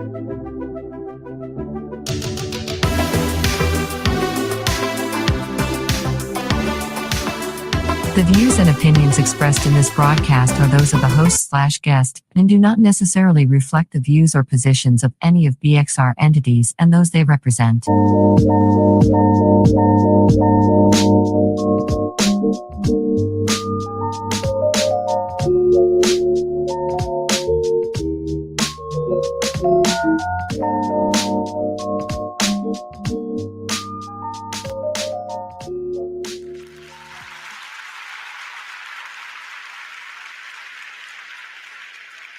The views and opinions expressed in this broadcast are those of the host/guest and do not necessarily reflect the views or positions of any of BXR entities and those they represent.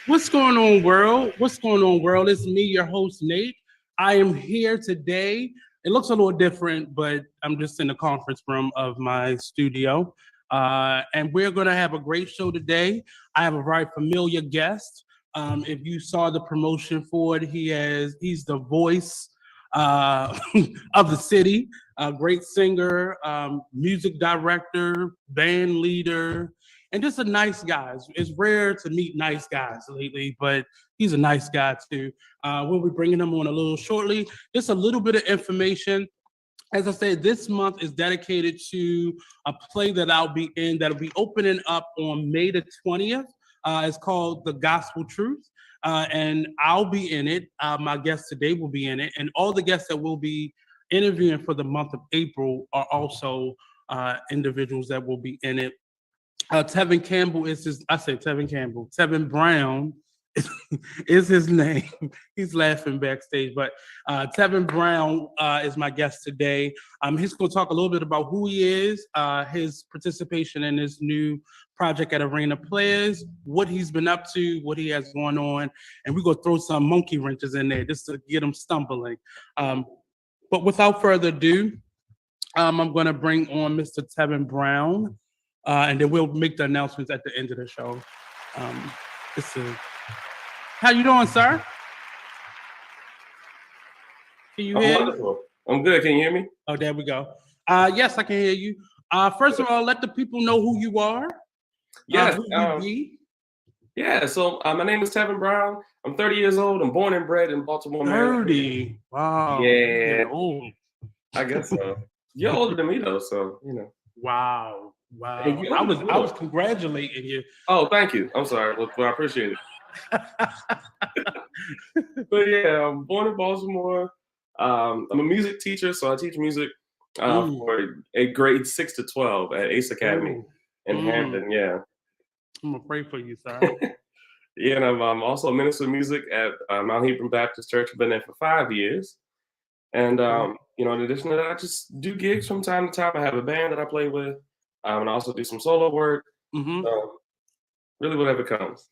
What's going on, world? What's going on, world? It's me, your host, Nate. I am here today. It looks a little different, but I'm just in the conference room of my studio. And we're going to have a great show today. I have a very familiar guest. If you saw the promotion for it, he's the voice of the city, a great singer, music director, band leader, and just a nice guy. It's rare to meet nice guys lately, but he's a nice guy too. We'll be bringing him on a little shortly. Just a little bit of information. As I said, this month is dedicated to a play that I'll be in that'll be opening up on May the 20th. It's called The Gospel Truth, and I'll be in it. My guest today will be in it, and all the guests that will be interviewing for the month of April are also individuals that will be in it. Tevin Campbell Tevin Brown is his name. He's laughing backstage, but Tevin Brown is my guest today. He's going to talk a little bit about who he is, his participation in this new project at Arena Players, what he's been up to, what he has going on, and we're going to throw some monkey wrenches in there just to get him stumbling. But without further ado, I'm going to bring on Mr. Tevin Brown. And then we'll make the announcements at the end of the show. How you doing, sir? Can you hear me? I'm good. Can you hear me? Oh, there we go. Yes, I can hear you. First of all, let the people know who you are. Yes. Who you be. Yeah. So my name is Tevin Brown. I'm 30 years old. I'm born and bred in Baltimore, Maryland. 30. Wow. Yeah. Old. I guess so. You're older than me though, so you know. Wow. I was congratulating you. Oh, thank you. I'm sorry. Well, I appreciate it. But yeah, I'm born in Baltimore. I'm a music teacher, so I teach music for a grade 6 to 12 at Ace Academy in Hampton. Yeah. I'm gonna pray for you, sir. Yeah, and I'm also a minister of music at Mount Hebron Baptist Church. I've been there for 5 years. And in addition to that, I just do gigs from time to time. I have a band that I play with. And I also do some solo work. Really, whatever comes.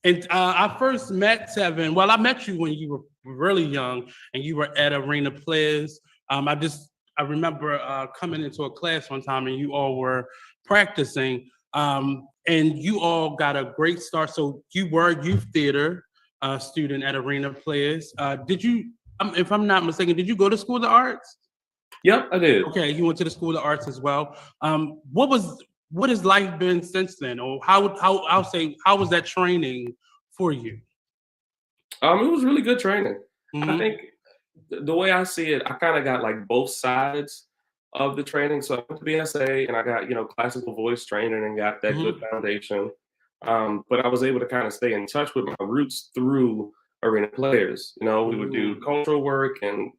And I first met Tevin. Well, I met you when you were really young, and you were at Arena Players. I remember coming into a class one time, and you all were practicing, and you all got a great start. So you were a youth theater student at Arena Players. Did you? If I'm not mistaken, did you go to School of the Arts? Yep, I did. Okay, you went to the School of the Arts as well. What has life been since then, or how was that training for you? It was really good training. I think the way I see it, I kind of got like both sides of the training. So I went to BSA and I got classical voice training and got that good foundation. But I was able to kind of stay in touch with my roots through Arena Players. We would do cultural work and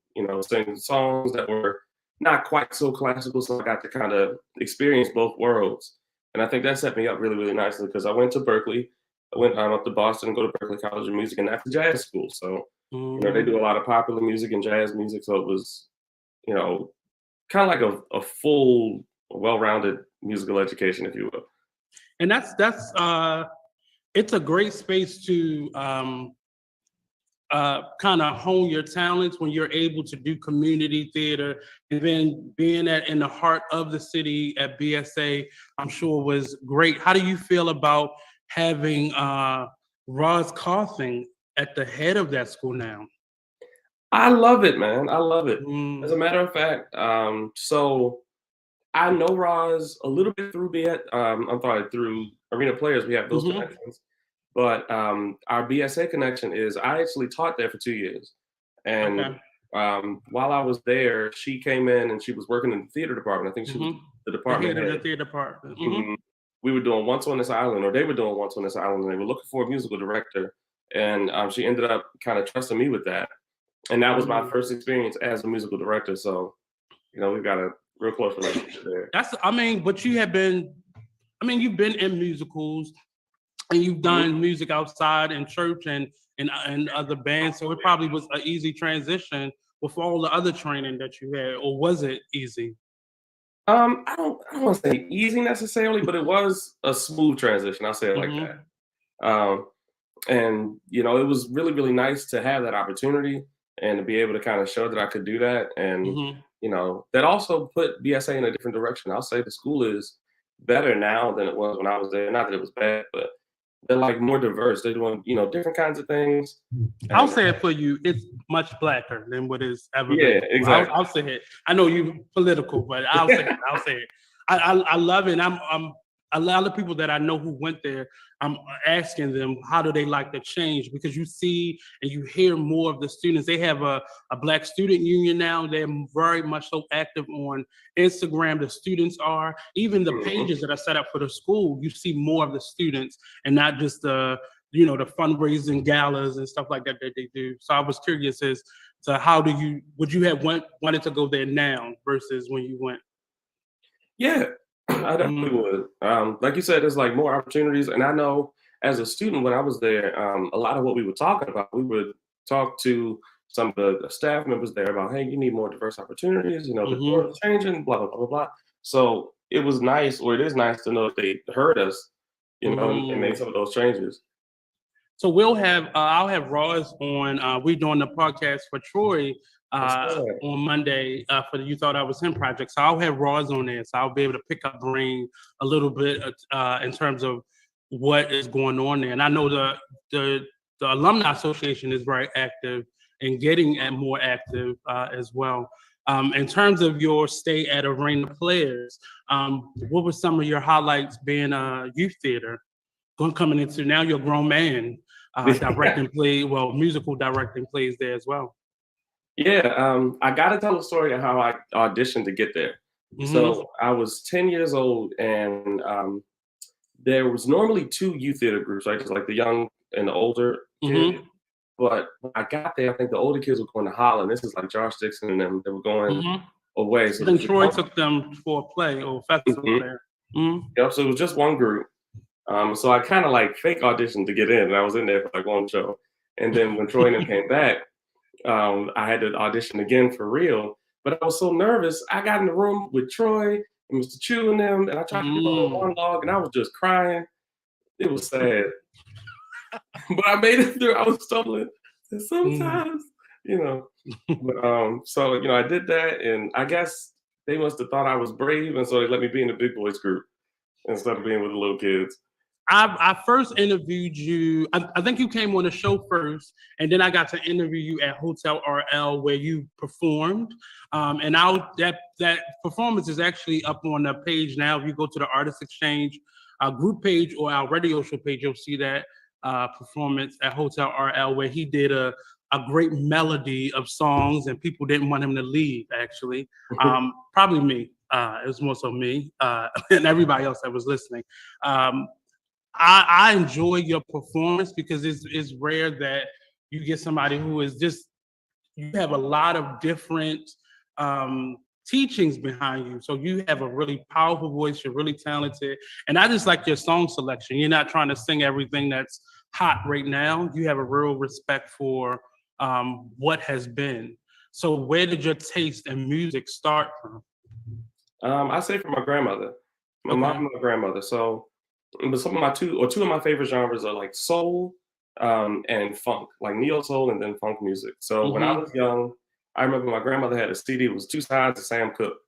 sing songs that were not quite so classical, so I got to kind of experience both worlds. And I think that set me up really, really nicely because I went to Berkeley. I went up to Boston and go to Berkeley College of Music, and that's a jazz school. So, they do a lot of popular music and jazz music. So it was, kind of like a full, well-rounded musical education, if you will. And that's it's a great space to kind of hone your talents when you're able to do community theater, and then being in the heart of the city at BSA, I'm sure was great. How do you feel about having Roz Carthing at the head of that school now? I love it, man. I love it. As a matter of fact, so I know Roz a little bit through through Arena Players. We have those connections. But our BSA connection is I actually taught there for 2 years. And Okay. while I was there, she came in and she was working in the theater department. I think she was the The department head of the head. theater department. Mhm. We were doing Once on This Island, or they were doing Once on This Island, and they were looking for a musical director. And she ended up kind of trusting me with that. And that was my first experience as a musical director. So, we've got a real close relationship there. But you've been in musicals and you've done music outside in church and other bands. So it probably was an easy transition with all the other training that you had, or was it easy? I don't want to say easy necessarily, but it was a smooth transition. I'll say it like that. And it was really, really nice to have that opportunity and to be able to kind of show that I could do that. And that also put BSA in a different direction. I'll say the school is better now than it was when I was there. Not that it was bad, but they're like more diverse. They're doing, different kinds of things. I'll say it for you. It's much blacker than what it's ever Yeah, been. exactly. I'll say it. I know you political, but I'll say it. I'll say it. I love it. And I'm a lot of people that I know who went there. I'm asking them how do they like the change, because you see and you hear more of the students. They have a Black student union now. They're very much so active on Instagram. The students are, even the pages that are set up for the school. You see more of the students and not just the fundraising galas and stuff like that they do. So I was curious as to would you have wanted to go there now versus when you went? Yeah, I definitely would. Like you said, there's like more opportunities. And I know as a student when I was there, a lot of what we were talking about, we would talk to some of the staff members there about, hey, you need more diverse opportunities, the world is changing, blah, blah, blah, blah, blah. So it was nice, or it is nice to know if they heard us, and made some of those changes. So I'll have Roz on. We're doing the podcast for Troy on Monday for the You Thought I Was Him project. So I'll have Roz on there. So I'll be able to pick up brain a little bit in terms of what is going on there. And I know the Alumni Association is very active and getting more active as well. In terms of your stay at Arena Players, what were some of your highlights being a youth theater? Coming into now you're a grown man, directing musical directing plays there as well. Yeah, I got to tell the story of how I auditioned to get there. So I was 10 years old, and there was normally 2 youth theater groups, right? Just like the young and the older kids. But when I got there, I think the older kids were going to Holland. This is like Josh Dixon and them. They were going away. So then Troy took them for a play or festival there. Yep, so it was just one group. So I kind of like fake auditioned to get in, and I was in there for like one show. And then when Troy and them came back, I had to audition again for real. But I was so nervous. I got in the room with Troy and Mr. Chu and them, and I tried to do my own monologue, and I was just crying. It was sad. But I made it through. I was stumbling. And sometimes, But, so, I did that, and I guess they must have thought I was brave, and so they let me be in the big boys group instead of being with the little kids. I first interviewed you. I think you came on the show first, and then I got to interview you at Hotel RL where you performed. And that performance is actually up on the page now. If you go to the Artist Exchange group page or our radio show page, you'll see that performance at Hotel RL where he did a great melody of songs, and people didn't want him to leave. Actually, probably me. It was more so me and everybody else that was listening. I enjoy your performance because it's rare that you get somebody who is you have a lot of different teachings behind you. So you have a really powerful voice, you're really talented. And I just like your song selection. You're not trying to sing everything that's hot right now. You have a real respect for what has been. So where did your taste in music start from? I say from my grandmother, my mom and my grandmother. So but some of two of my favorite genres are like soul and funk, like neo soul and then funk music. So when I was young, I remember my grandmother had a CD. It was 2 sides of Sam Cooke.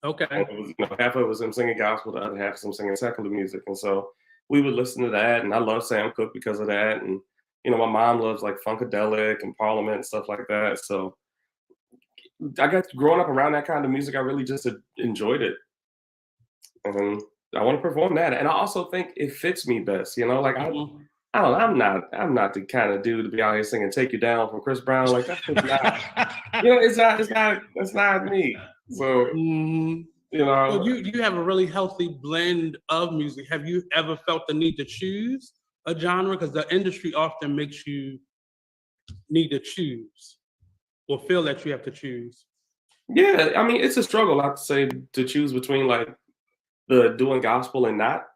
Okay. And it was, half of it was him singing gospel, the other half was him singing secular music. And so we would listen to that, and I love Sam Cooke because of that. And my mom loves like Funkadelic and Parliament and stuff like that. So I got growing up around that kind of music. I really just enjoyed it. And I want to perform that. And I also think it fits me best. Like I don't know, I'm not the kind of dude to be out here singing "Take You Down" from Chris Brown. Like that's just not, it's not me. So Mhm. you So know, you have a really healthy blend of music. Have you ever felt the need to choose a genre? Because the industry often makes you need to choose or feel that you have to choose. yeah, I mean, it's a struggle. I have to say to choose between like the doing gospel and not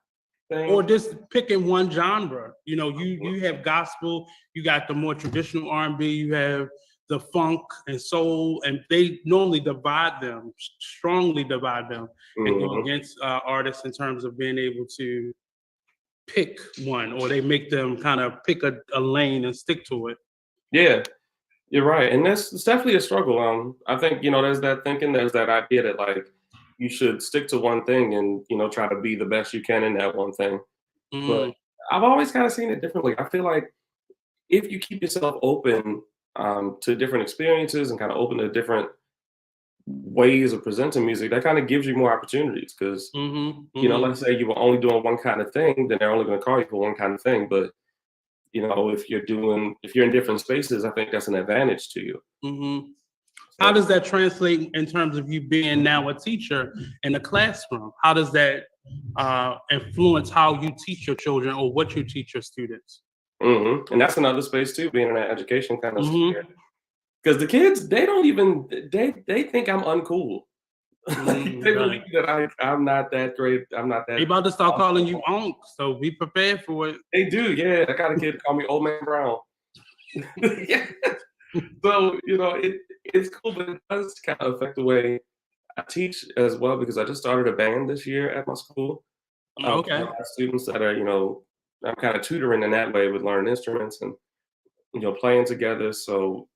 Or thing. just picking one genre. You know, you have gospel, you got the more traditional R&B, you have the funk and soul, and they normally divide them, strongly divide them, and go Mhm. against artists in terms of being able to pick one, or they make them kind of pick a lane and stick to it. Yeah, you're right, and that's it's definitely a struggle. I think there's that thinking, there's that idea that like you should stick to one thing and try to be the best you can in that one thing. But Mm, I've always kind of seen it differently. I feel like if you keep yourself open to different experiences and kind of open to different ways of presenting music, that kind of gives you more opportunities. Because let's say you were only doing one kind of thing, then they're only going to call you for one kind of thing. But if you're in different spaces, I think that's an advantage to you. hmm How So, does that translate in terms of you being now a teacher in the classroom? How does that influence how you teach your children or what you teach your students? and that's another space too, being in that education kind of sphere. Mm-hmm. Because the kids, they don't even they think I'm uncool. Like, they Right. believe that I'm not that great. I'm not They that about to start calling you awesome. Unc, so be prepared for it. They do, yeah. I got a kid to call me Old Man Brown. Yeah. So it's cool, but it does kind of affect the way I teach as well because I just started a band this year at my school. For Okay. my students that are I'm kind of tutoring in that way with learning instruments and playing together. So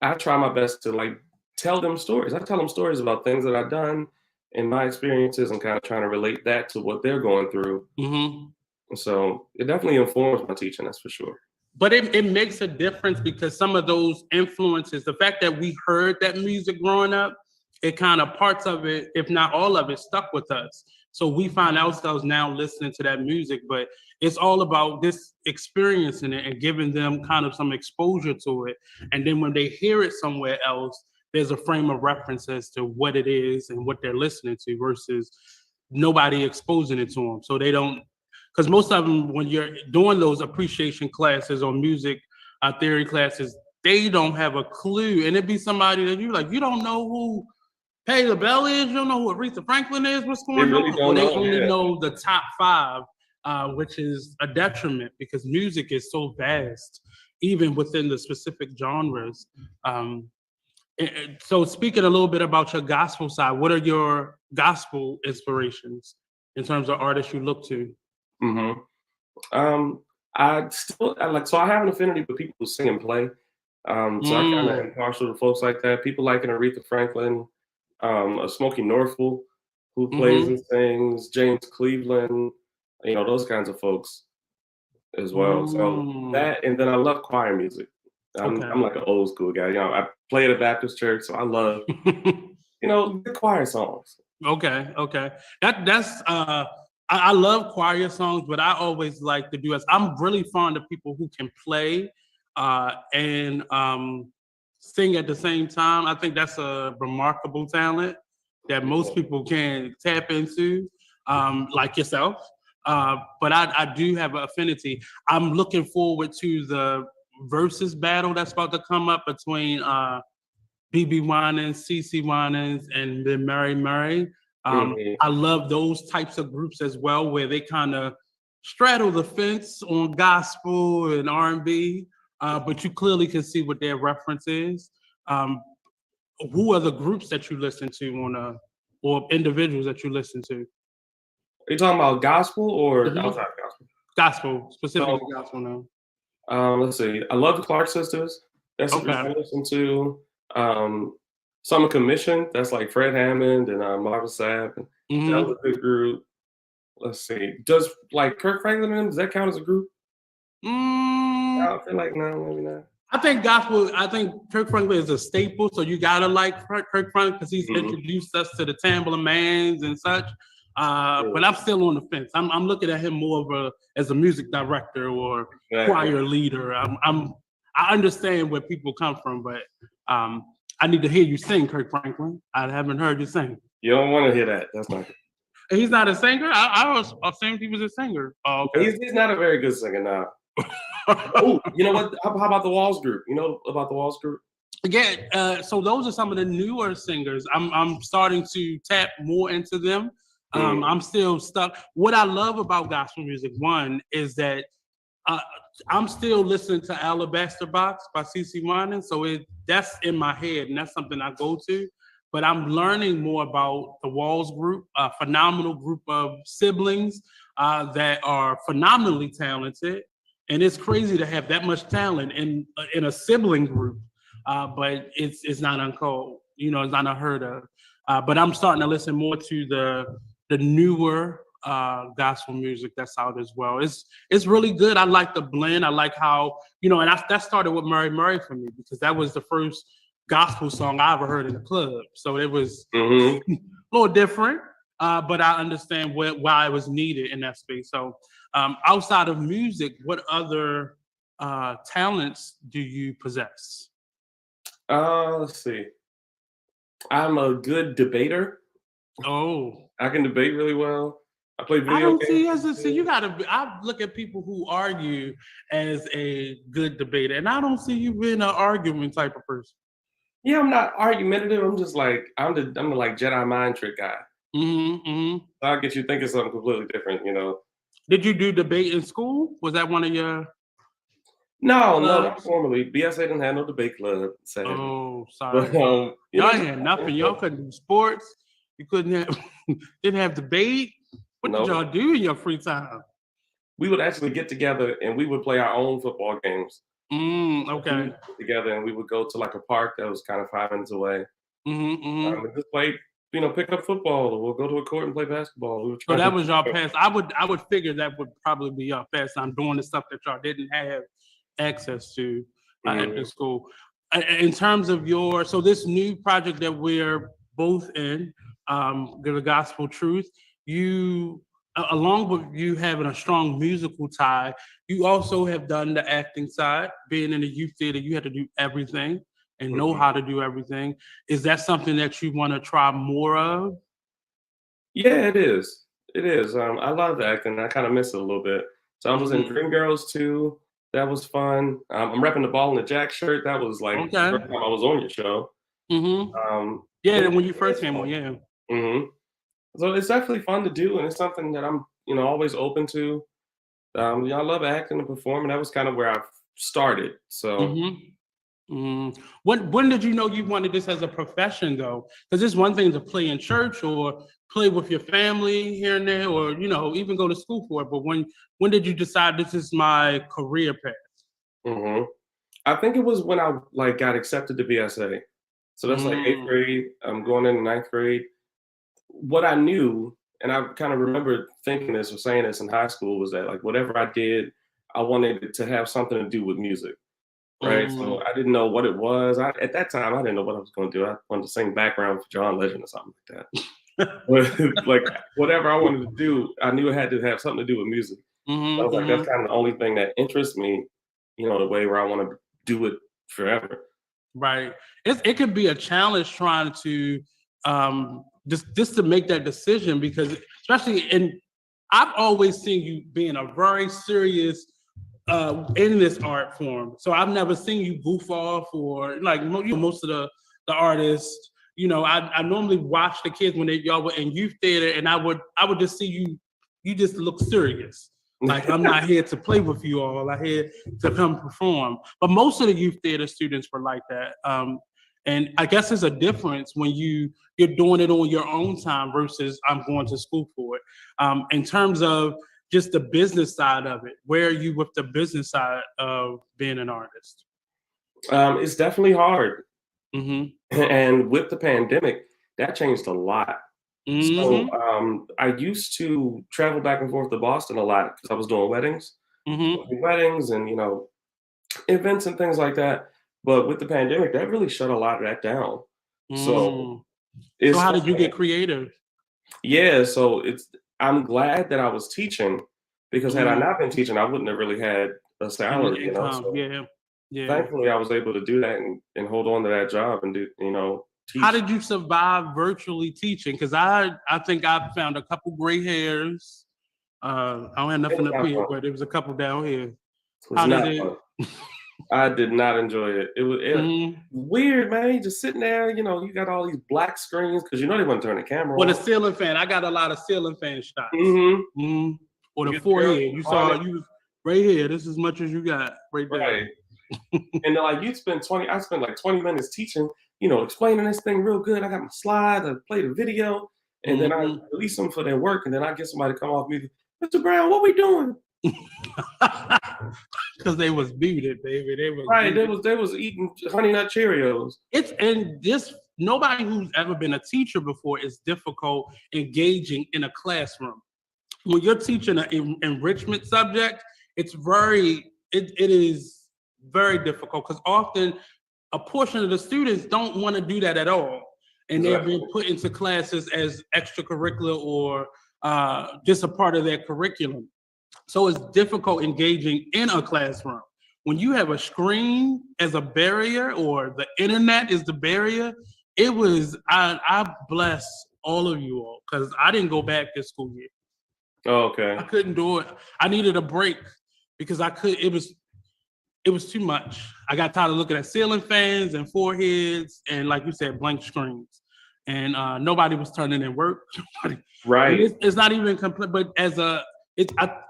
I try my best to like tell them stories. I tell them stories about things that I've done and my experiences and kind of trying to relate that to what they're going through. Mm-hmm. So it definitely informs my teaching, that's for sure. But it makes a difference because some of those influences, the fact that we heard that music growing up, it kind of parts of it, if not all of it, stuck with us. So we find ourselves now listening to that music, but it's all about this experiencing it and giving them kind of some exposure to it. And then when they hear it somewhere else, there's a frame of reference as to what it is and what they're listening to versus nobody exposing it to them. So they don't, because most of them, when you're doing those appreciation classes or music theory classes, they don't have a clue. And it'd be somebody that you don't know who Patti LaBelle is, you don't know who Aretha Franklin is, what's They going really on? Or don't they know, only yeah. know the top five, which is a detriment because music is so vast, even within the specific genres. So speaking a little bit about your gospel side, what are your gospel inspirations in terms of artists you look to? hmm Um, so I have an affinity with people who sing and play. So I kind of Mm. am partial to folks like that. People like an Aretha Franklin, a Smokey Norfolk who plays Mm-hmm. and sings, James Cleveland, those kinds of folks as well. So Mm. that, and then I love choir music. Okay. I'm like an old school guy. I play at a Baptist church, so I love good choir songs. Okay. I love choir songs, but I always like to do as I'm really fond of people who can play and sing at the same time. I think that's a remarkable talent that most people can tap into, like yourself. But I do have an affinity. I'm looking forward to the versus battle that's about to come up between BB Winans, CC Winans, and then Mary Mary. Mhm. I love those types of groups as well, where they kind of straddle the fence on gospel and R&B, but you clearly can see what their reference is. Um, who are the groups that you listen to or individuals that you listen to? Are you talking about gospel or Mhm. outside of gospel? Gospel, specifically So gospel now. let's see. I love the Clark sisters. That's a group Okay. I listen to. Summer Commission. That's like Fred Hammond and Marvin Sapp. That hmm was a good group. Let's see. Does like Kirk Franklin and them, does that count as a group? Mm, I feel like no, maybe not. I think gospel. I think Kirk Franklin is a staple, so you gotta like Kirk Franklin because he's Mhm. introduced us to the Tambourine Mans and such. But I'm still on the fence. I'm looking at him more as a music director or choir leader. I understand where people come from, but I need to hear you sing, Kirk Franklin. I haven't heard you sing. You don't want to hear that. That's not good. He's not a singer? I assumed he was a singer. Oh, okay. He's not a very good singer now. Oh, you know what? How about the Walls Group? You know about the Walls Group? Yeah, so those are some of the newer singers. I'm starting to tap more into them. I'm still stuck. What I love about gospel music, one, is that I'm still listening to Alabaster Box by CeCe Winans, so that's in my head, and that's something I go to. But I'm learning more about the Walls Group, a phenomenal group of siblings that are phenomenally talented. And it's crazy to have that much talent in a sibling group, but it's not uncalled, it's not unheard of. But I'm starting to listen more to the newer gospel music that's out as well. It's really good. I like the blend. I like how, and that started with Mary Murray for me, because that was the first gospel song I ever heard in the club. So it was a little different, but I understand why it was needed in that space. So outside of music, what other talents do you possess? Let's see. I'm a good debater. Oh, I can debate really well. I play video I don't games. see you gotta I look at people who argue as a good debater, and I don't see you being an argument type of person. Yeah, I'm not argumentative. I'm just like I'm the like Jedi mind trick guy. I'll get you thinking something completely different. Did you do debate in school? Was that one of your? No, not formally. BSA didn't have no debate club. Sadly. Oh, sorry. But, y'all had nothing. Y'all couldn't do sports. You couldn't have didn't have debate. What did y'all do in your free time? We would actually get together and we would play our own football games. Okay. Together, and we would go to like a park that was kind of 5 minutes away. And just play, pick up football, or we'll go to a court and play basketball. So that was y'all past. I would figure that would probably be y'all past time, doing the stuff that y'all didn't have access to at the school. In terms of so this new project that we're both in, the Gospel Truth, you, along with you having a strong musical tie, you also have done the acting side. Being in the youth theater, you had to do everything and know how to do everything. Is that something that you want to try more of? Yeah, it is. It is. I love acting. I kind of miss it a little bit. So I was in Dreamgirls too. That was fun. I'm repping the Ball in the Jack shirt. That was like the first time I was on your show. Yeah, when you first came on, yeah. So it's definitely fun to do, and it's something that I'm, always open to. I love acting and performing. That was kind of where I started. So. When did you know you wanted this as a profession, though? Because it's one thing to play in church or play with your family here and there, or even go to school for it. But when did you decide this is my career path? I think it was when I got accepted to BSA. So that's like 8th grade. I'm going into 9th grade. What I knew, and I kind of remember thinking this or saying this in high school, was that like whatever I did, I wanted it to have something to do with music. Right. So I didn't know what it was. At that time, I didn't know what I was going to do. I wanted to sing background for John Legend or something like that. But like whatever I wanted to do, I knew it had to have something to do with music. I was like, that's kind of the only thing that interests me, the way where I want to do it forever. Right. It could be a challenge trying to just to make that decision, because especially I've always seen you being a very serious in this art form. So I've never seen you goof off or like most of the artists. I normally watch the kids when y'all were in youth theater, and I would just see you just look serious. Like, I'm not here to play with you all. I'm here to come perform. But most of the youth theater students were like that. And I guess there's a difference when you're doing it on your own time versus I'm going to school for it. In terms of just the business side of it, where are you with the business side of being an artist? It's definitely hard. And with the pandemic, that changed a lot. So I used to travel back and forth to Boston a lot because I was doing weddings, weddings and events and things like that. But with the pandemic, that really shut a lot of that down. So how did you get creative? Yeah, so I'm glad that I was teaching because had I Mhm. not been teaching, I wouldn't have really had a Any salary, you know. income, So yeah, yeah. thankfully, I was able to do that and hold on to that job and How teach. did you survive virtually teaching? Because I think I found a couple gray hairs. I don't have It nothing was up not here, fun. but there was a couple down here. It was How did not it? fun. I did not enjoy it. It Mhm. weird, man. You just sitting there, you got all these black screens because you know they want to turn the camera Well, the on. ceiling fan. I got a lot of ceiling fan shots. Mm-hmm. Mhm. Or You the get the girl forehead. You on saw it, you was right here. This is as much as you got right there. right? And then like I spent like 20 minutes teaching, explaining this thing real good. I got my slides, I played a video, and then I Mhm. release them for their work, and then I get somebody to come off me, Mr. Brown, what we doing? Because they was muted, baby. They was Right, muted. they was eating Honey Nut Cheerios. It's and this nobody who's ever been a teacher before is difficult engaging in a classroom. When you're teaching an enrichment subject, it is very difficult because often a portion of the students don't want to do that at all, and they're Exactly. being put into classes as extracurricular or just a part of their curriculum. So it's difficult engaging in a classroom. When you have a screen as a barrier or the internet is the barrier, I bless all of you all because I didn't go back this school year. Oh, I okay. couldn't do it. I needed a break because it was too much. I got tired of looking at ceiling fans and foreheads and, like you said, blank screens. And nobody was turning in work. Right. It's not even complete. But I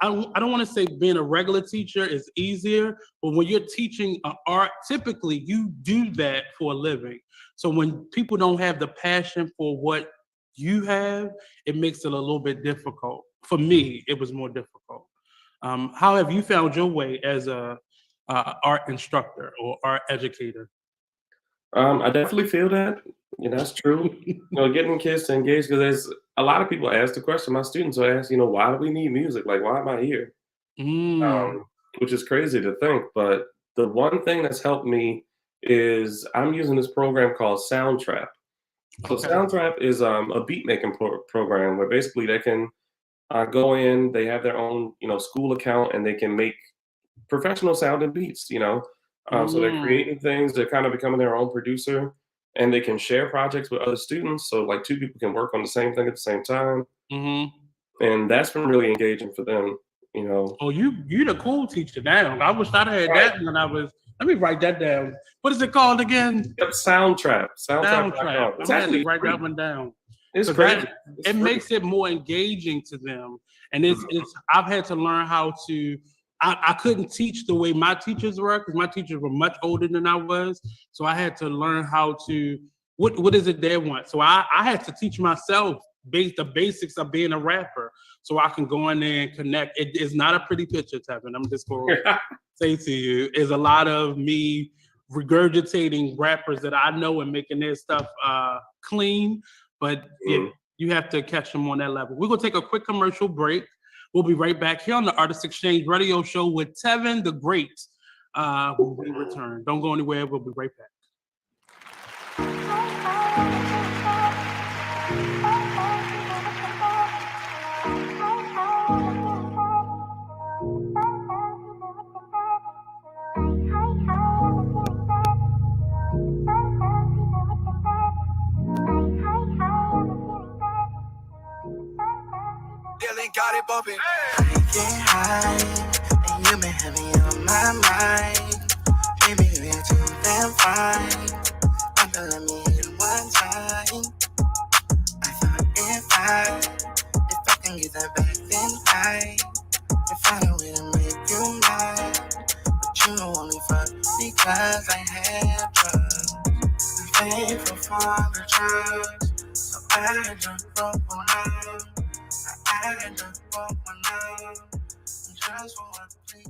don't want to say being a regular teacher is easier, but when you're teaching art, typically you do that for a living. So when people don't have the passion for what you have, it makes it a little bit difficult. For me, it was more difficult. How have you found your way as a art instructor or art educator? I definitely feel that. That's true. Getting kids to engage because there's a lot of people ask the question. My students will ask, why do we need music? Like, why am I here? Mm, Which is crazy to think. But the one thing that's helped me is I'm using this program called Soundtrap. So okay. Soundtrap is a beat making program where basically they can go in, they have their own school account, and they can make professional sounding beats. So they're Mm, creating things. They're kind of becoming their own producer, and they can share projects with other students. So like two people can work on the same thing at the same time, hmm and that's been really engaging for them. You know, Oh, you the cool teacher now. I wish I'd had right? that when I was. Let me write that down. What is it called again? Yep, Soundtrap, Soundtrack. soundtrap.com. I'm It's gonna have to actually write free. that one down. It's Because crazy. that It's it free. makes it more engaging to them. And it's Mhm. it's I've had to learn how to I couldn't teach the way my teachers were because my teachers were much older than I was. So I had to learn how to what is it they want. So I had to teach myself the basics of being a rapper so I can go in there and connect. It is not a pretty picture, Tevin. I'm just going to say to you, is a lot of me regurgitating rappers that I know and making their stuff clean. But yeah, Mhm. you have to catch them on that level. We're gonna take a quick commercial break. We'll be right back here on the Artist Exchange Radio Show with Tevin the Great. When we return. Don't go anywhere. We'll be right back. Billy got it bumping. I get high, and you been heavy on my mind. Baby, you're too damn fine. Wonder, let me hit it one time. I thought if I can get that back, then I can find a way to make you mine. But you only fuck because I had drugs. I'm thankful for the drugs, so I just broke one out. I just broke one out. Just for one thing.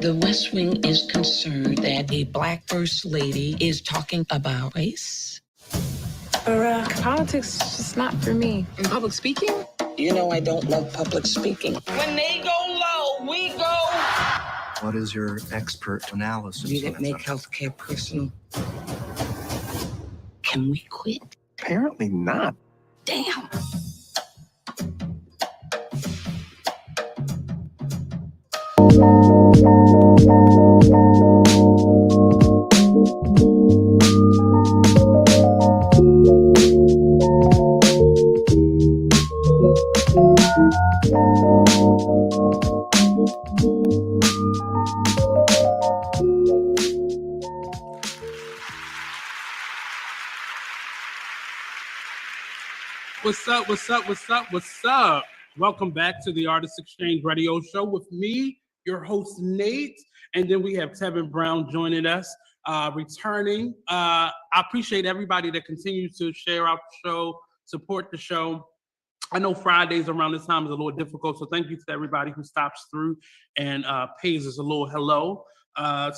The West Wing is concerned that a black first lady is talking about race. Barack, politics is just not for me. In public speaking? You know I don't love public speaking. When they go low, we go. What is your expert analysis? You that make healthcare personal. Can we quit? Apparently not. Damn. What's up? What's up? What's up? What's up? Welcome back to the Artist Exchange Radio Show with me, your host, Nate. And then we have Tevin Brown joining us, returning. I appreciate everybody that continues to share out the show, support the show. I know Fridays around this time is a little difficult, so thank you to everybody who stops through and pays us a little hello.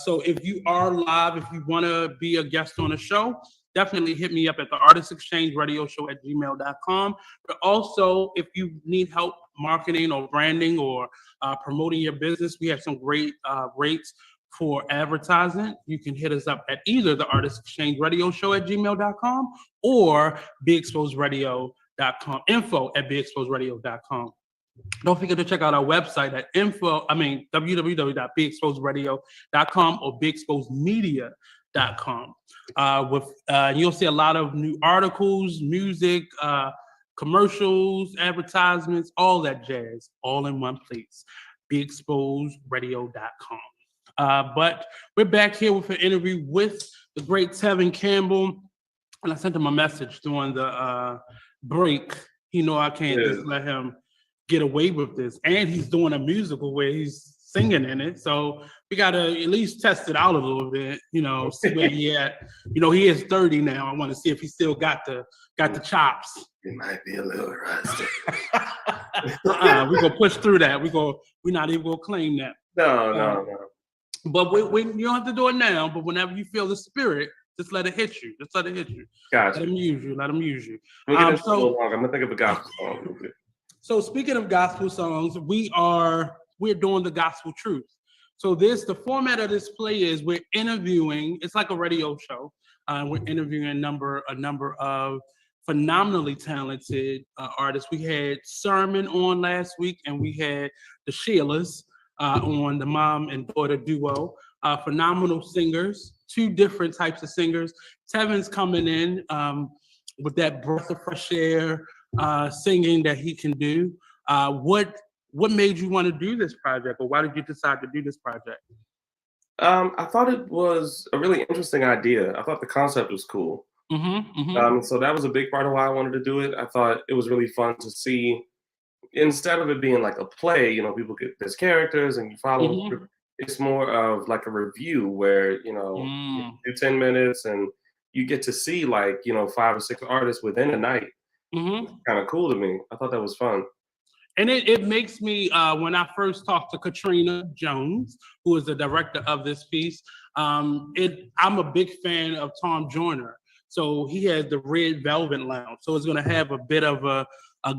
So if you are live, if you want to be a guest on the show, definitely hit me up at the Artist Exchange Radio Show at gmail.com. But also, if you need help marketing or branding or promoting your business, we have some great rates for advertising. You can hit us up at either the Artist Exchange Radio Show at gmail.com or BeExposedRadio.com, info at BeExposedRadio.com. Don't forget to check out our website at www.beexposedradio.com or beexposedmedia.com. You'll see a lot of new articles, music, commercials, advertisements, all that jazz, all in one place. beexposedradio.com. But we're back here with an interview with the great Tevin Campbell, and I sent him a message during the break. You know, I can't just let him get away with this, and he's doing a musical where he's singing in it, so we gotta at least test it out a little bit, you know, see where he at. You know, he is 30 now. I want to see if he still got the chops. It might be a little rusty. We're gonna push through that. We're not even gonna claim that. No. But we you don't have to do it now, but whenever you feel the spirit, just let it hit you. Gotcha. Let him use you. We'll get into a little longer. I'm gonna think of a gospel song real quick. So speaking of gospel songs, we're doing the gospel truth. So the format of this play is we're interviewing. It's like a radio show. We're interviewing a number of phenomenally talented artists. We had Sermon on last week, and we had the Sheilas on, the mom and daughter duo. Phenomenal singers, two different types of singers. Tevin's coming in with that breath of fresh air singing that he can do. What made you want to do this project, or why did you decide to do this project? I thought it was a really interesting idea. I thought the concept was cool. So that was a big part of why I wanted to do it. I thought it was really fun to see, instead of it being like a play, you know, there's characters and you follow. It's more of like a review where, you know, you do 10 minutes and you get to see like, you know, 5 or 6 artists within a night. Kind of cool to me. I thought that was fun. And it makes me, when I first talked to Katrina Jones, who is the director of this piece, I'm a big fan of Tom Joyner. So he has the Red Velvet Lounge. So it's going to have a bit of a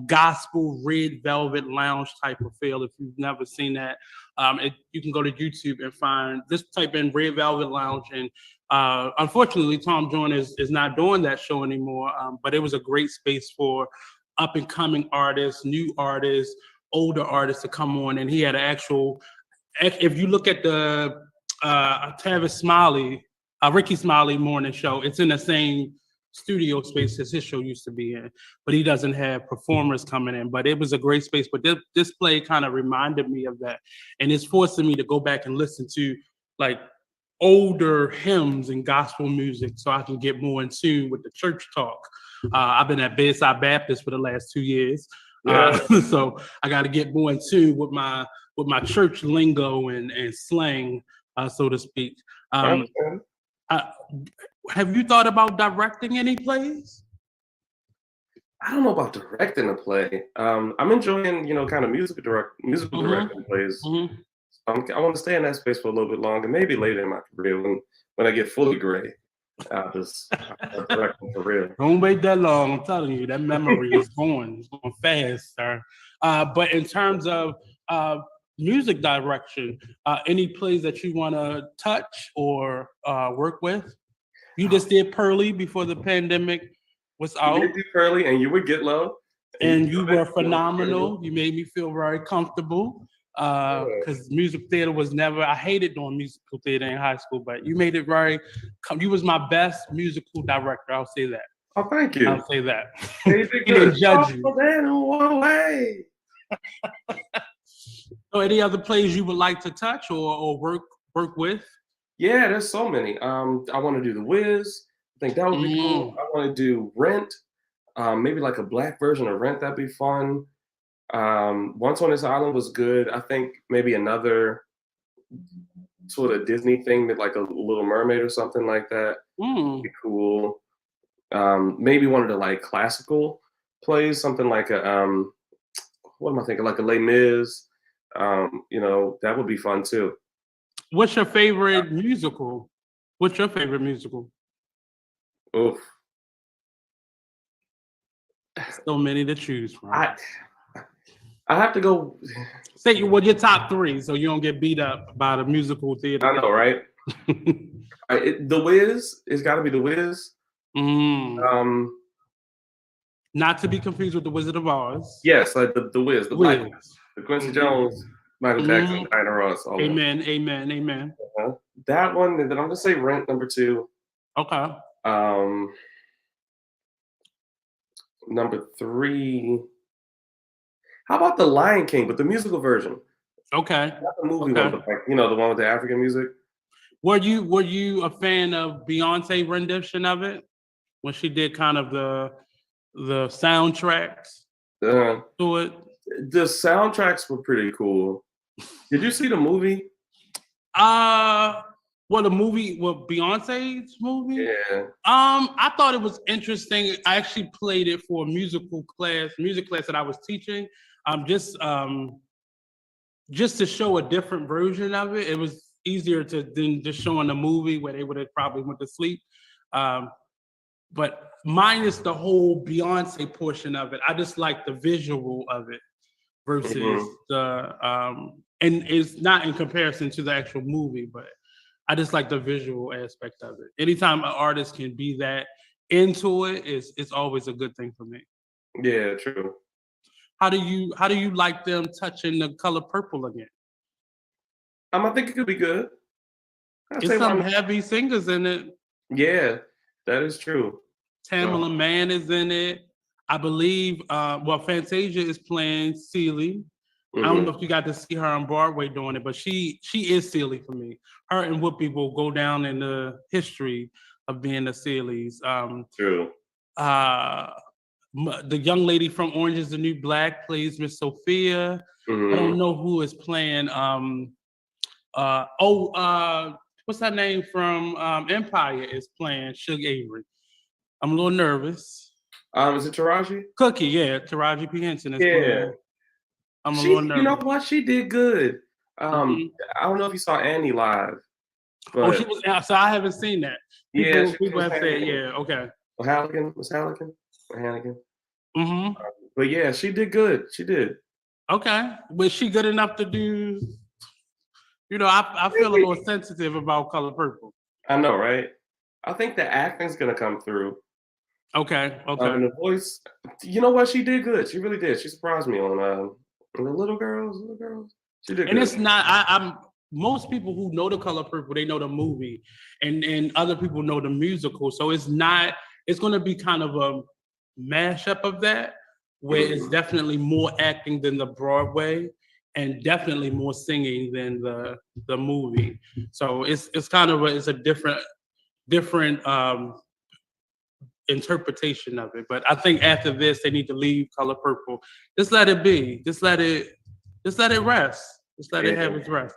gospel Red Velvet Lounge type of feel. If you've never seen that, you can go to YouTube and type in Red Velvet Lounge. And unfortunately, Tom Joyner is not doing that show anymore. But it was a great space for up and coming artists, new artists, older artists to come on. And he had if you look at the Ricky Smiley morning show, it's in the same studio space as his show used to be in, but he doesn't have performers coming in. But it was a great space. But this play kind of reminded me of that. And it's forcing me to go back and listen to like older hymns and gospel music so I can get more in tune with the church talk. I've been at Bedside Baptist for the last 2 years. So I got to get more in tune with my church lingo and slang, so to speak. Have you thought about directing any plays? I don't know about directing a play. I'm enjoying, you know, kind of musical directing plays. I want to stay in that space for a little bit longer, maybe later in my career when I get fully gray. I'll direct for real. Don't wait that long. I'm telling you, that memory is going fast, sir. But in terms of music direction, any plays that you want to touch or work with? You just did Pearly before the pandemic was You out. did do Curly, and you would get low. And you were phenomenal. You made me feel very comfortable because music theater was never. I hated doing musical theater in high school, but you made it very. You was my best musical director. I'll say that. Oh, thank you. I'll say that. Yeah, you did He good. didn't judge you. One way. So, any other plays you would like to touch or work with? Yeah, there's so many. I want to do The Wiz. I think that would be cool. I want to do Rent. Maybe like a black version of Rent. That'd be fun. Once on This Island was good. I think maybe another sort of Disney thing, that like a Little Mermaid or something like that. Would be cool. Maybe one of the like classical plays, something like a what am I thinking? Like a Les Mis. That would be fun too. What's your favorite musical? What's your favorite musical? Oof. So many to choose from. I have to go. Say your top three, so you don't get beat up by the musical theater. I know, right? The Wiz. It's got to be The Wiz. Not to be confused with The Wizard of Oz. Yes, like the Wiz, the Black Wiz, the Quincy Jones, Michael Jackson, Diana Ross. Amen. That one. And then I'm gonna say Rent number 2. Okay. Number 3. How about The Lion King, but the musical version? Okay. Not the movie one, but like, the one with the African music. Were you a fan of Beyonce rendition of it when she did kind of the soundtracks to it? The soundtracks were pretty cool. Did you see the movie? The movie, Beyonce's movie? Yeah. I thought it was interesting. I actually played it for a music class that I was teaching. Just to show a different version of it. It was easier than just showing a movie where they would have probably went to sleep. But minus the whole Beyonce portion of it, I just like the visual of it versus the and it's not in comparison to the actual movie, but I just like the visual aspect of it. Anytime an artist can be that into it, it's always a good thing for me. Yeah, true. How do you like them touching The Color Purple again? I think it could be good. It's some heavy singers in it. Yeah, that is true. Tamala Mann is in it. I believe, Fantasia is playing Celie. I don't know if you got to see her on Broadway doing it, but she is Celie for me. Her and Whoopi will go down in the history of being the Celies. True. The young lady from Orange is the New Black plays Miss Sophia. I don't know who is playing. What's her name from Empire is playing Suge Avery. I'm a little nervous. Is it Taraji? Cookie, yeah. Taraji P. Henson is playing. I'm a little nervous. You know what? She did good. I don't know if you saw Annie live. But she was out, so I haven't seen that. People have said, okay. Hannigan? But yeah, she did good. She did. Okay. Was she good enough to do? I feel a little sensitive about Color Purple. I know, right? I think the acting's gonna come through. Okay. And the voice, you know what? She did good. She really did. She surprised me on the Little Girls. She did good. And it's not. I'm most people who know The Color Purple, they know the movie, and other people know the musical. So it's not. It's going to be kind of a mashup of that, where it's definitely more acting than the Broadway, and definitely more singing than the movie. So it's kind of a different interpretation of it. But I think after this, they need to leave Color Purple. Just let it be. Just let it rest. Just let it have its rest.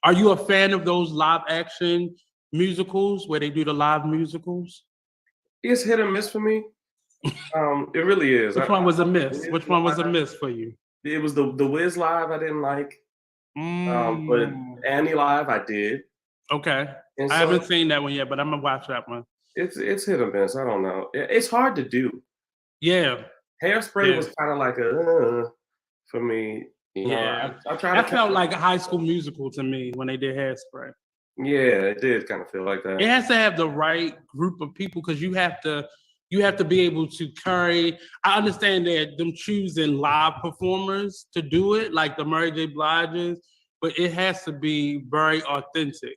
Are you a fan of those live action musicals where they do the live musicals? It's hit or miss for me. It really is. Which one was a miss? Which one was a miss for you? It was the Wiz live I didn't like. But Annie live I did. Okay. And I haven't seen that one yet, but I'm gonna watch that one. It's hit or miss. I don't know. It's hard to do. Yeah. Hairspray was kind of like a for me. I tried. That felt like a High School Musical to me when they did Hairspray. Yeah, it did kind of feel like It that. has to have the right group of people because you have to be able to carry. I understand that them choosing live performers to do it, like the Mary J. Blige's, but it has to be very authentic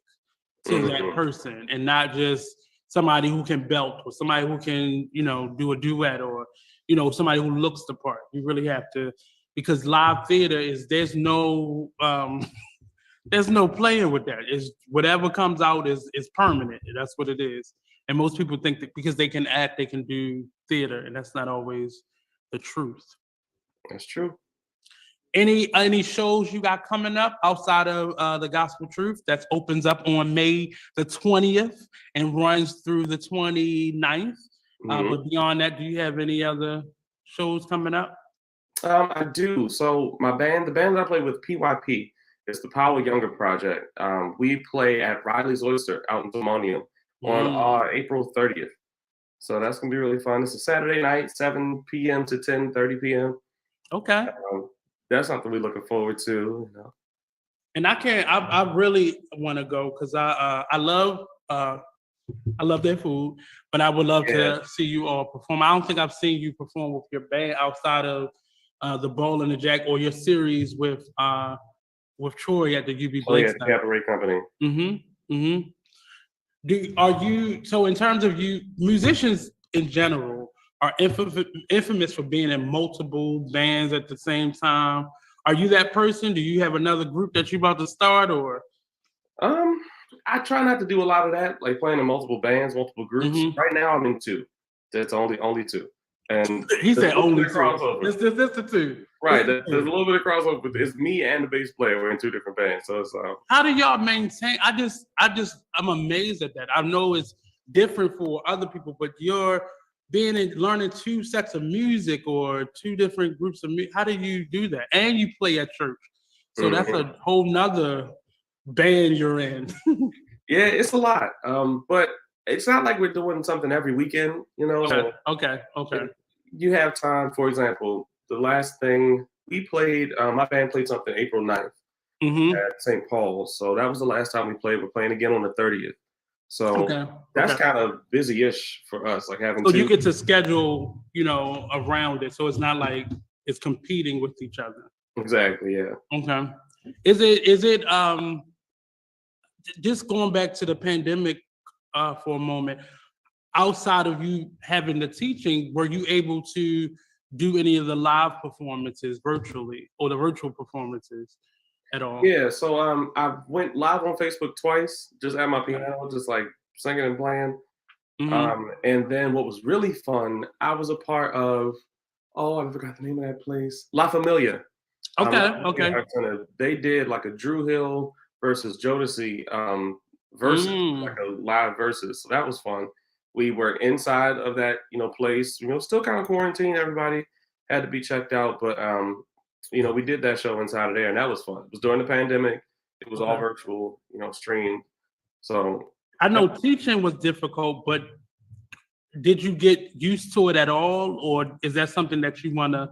to that person and not just somebody who can belt or somebody who can, do a duet or, somebody who looks the part. You really have to, because live theater there's no playing with that. It's whatever comes out is permanent. That's what it is. And most people think that because they can act, they can do theater, and that's not always the truth. That's true. Any shows you got coming up outside of the Gospel Truth that opens up on May the 20th and runs through the 29th? But beyond that, do you have any other shows coming up? I do. So the band I play with, PYP, is the Power Younger Project. We play at Riley's Oyster out in Timonium on April 30th. So that's gonna be really fun. It's a Saturday night, 7 p.m. to 10:30 p.m. Okay. That's something we're looking forward to. And I really want to go because I love their food, but I would love to see you all perform. I don't think I've seen you perform with your band outside of the Bowl and the Jack or your series with Troy at the UB Blake the Cabaret Company. So in terms of you, musicians in general are infamous for being in multiple bands at the same time. Are you that person? Do you have another group that you're about to start or? I try not to do a lot of that, like playing in multiple bands, multiple groups. Right now I'm in two. That's only two. And he said only two. Crossover. This the two. Right. There's a little bit of crossover, but it's me and the bass player. We're in two different bands. So it's how do y'all maintain? I'm amazed at that. I know it's different for other people, but you're learning two sets of music or two different groups of music. How do you do that? And you play at church. So that's a whole nother band you're in. Yeah, it's a lot. But it's not like we're doing something every weekend, Okay. You have time, for example, the last thing we played, my band played something April 9th at St. Paul's. So that was the last time we played. We're playing again on the 30th. So that's kind of busy-ish for us, like having. So you get to schedule, around it. So it's not like it's competing with each other. Exactly. Yeah. Okay. Is it just going back to the pandemic for a moment? Outside of you having the teaching, were you able to do any of the live performances virtually or the virtual performances at all? Yeah, so I went live on Facebook twice, just at my piano, just like singing and playing. And then what was really fun, I was a part of, I forgot the name of that place, La Familia. Okay. They did like a Drew Hill versus Jodeci versus, like a live versus. So that was fun. We were inside of that, place, still kind of quarantined. Everybody had to be checked out, but we did that show inside of there, and that was fun. It was during the pandemic. It was all virtual, streamed. So I know teaching was difficult, but did you get used to it at all, or is that something that you want to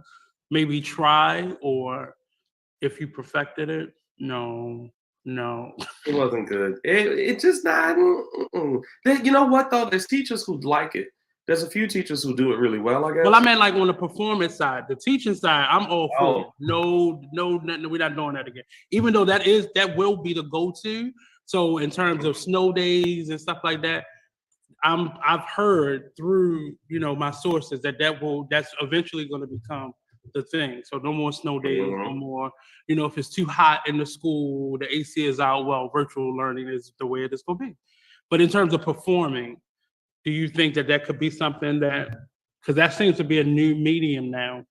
maybe try, or if you perfected it? No. It wasn't good. It just not. You know what though? There's teachers who like it. There's a few teachers who do it really well, I guess. Well, I meant like on the performance side, the teaching side. I'm all for it. No, we're not doing that again. Even though that will be the go-to. So in terms of snow days and stuff like that, I've heard through my sources that's eventually going to become the thing. So no more snow days, no more. If it's too hot in the school, the AC is out. Well, virtual learning is the way it is going to be. But in terms of performing, do you think that could be something because that seems to be a new medium now,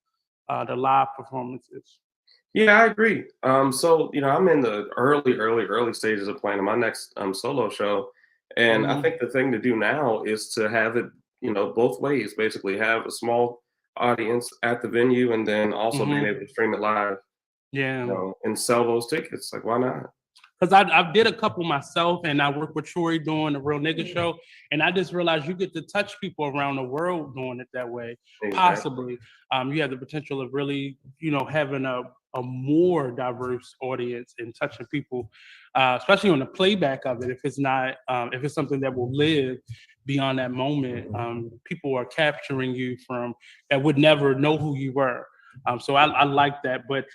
the live performances? Yeah, I agree. So I'm in the early stages of planning my next solo show, and I think the thing to do now is to have it, both ways. Basically, have a small audience at the venue, and then also being able to stream it live. Yeah. And sell those tickets. Like, why not? Because I did a couple myself, and I work with Troy doing the Real Nigga Show, and I just realized you get to touch people around the world doing it that way. Exactly. Possibly, you have the potential of really, having a a more diverse audience and touching people, especially on the playback of it. If it's not, if it's something that will live beyond that moment, people are capturing you from that would never know who you were. So I like that. But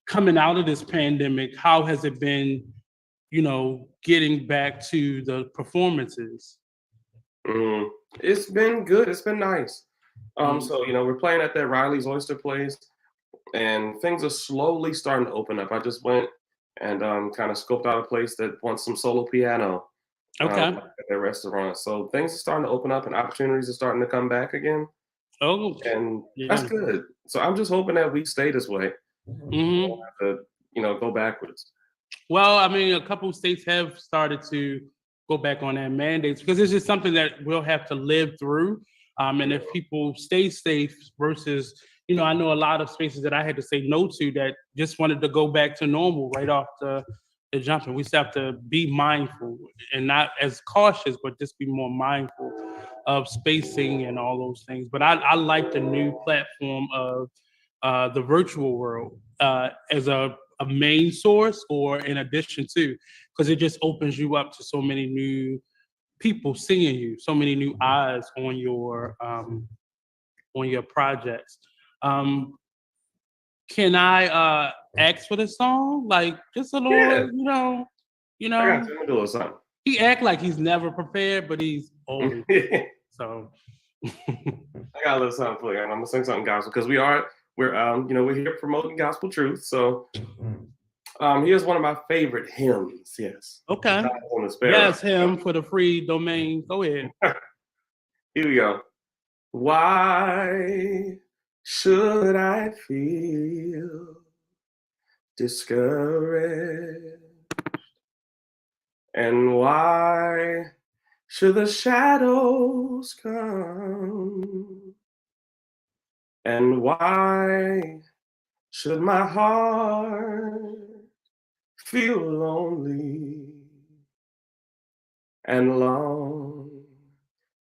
coming out of this pandemic, how has it been, getting back to the performances? It's been good. It's been nice. So, we're playing at that Riley's Oyster Place, and things are slowly starting to open up. I just went and kind of scoped out a place that wants some solo piano at their restaurant. So things are starting to open up and opportunities are starting to come back again. Oh, and that's good. So I'm just hoping that we stay this way. We don't have to, go backwards. Well, I mean, a couple of states have started to go back on their mandates because it's just something that we'll have to live through. And if people stay safe versus, I know a lot of spaces that I had to say no to that just wanted to go back to normal right off the jump. And we still have to be mindful and not as cautious, but just be more mindful of spacing and all those things. But I like the new platform of the virtual world as a main source or in addition to, because it just opens you up to so many new people seeing you, so many new eyes on your projects. Can I ask for the song? Like just a little, I got to do a little something. He act like he's never prepared, but he's always so. I got a little something for you. I'm gonna sing something gospel because we're here promoting gospel truth. So here's one of my favorite hymns. Yes. Okay. Yes, hymn for the free domain. Go ahead. Here we go. Why should I feel discouraged? And why should the shadows come? And why should my heart feel lonely and long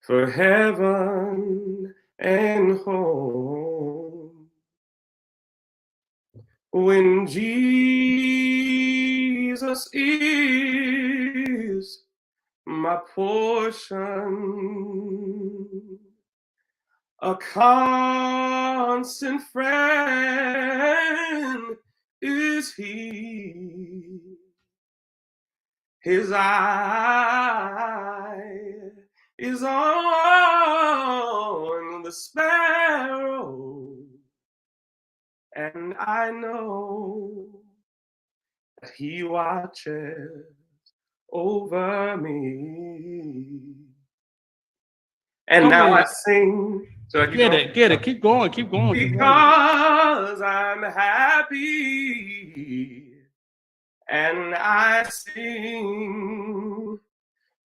for heaven and home? When Jesus is my portion, a constant friend is he. His eye is on the sparrow, and I know that he watches over me. And now I sing. So get it. Keep going. Because I'm happy. And I sing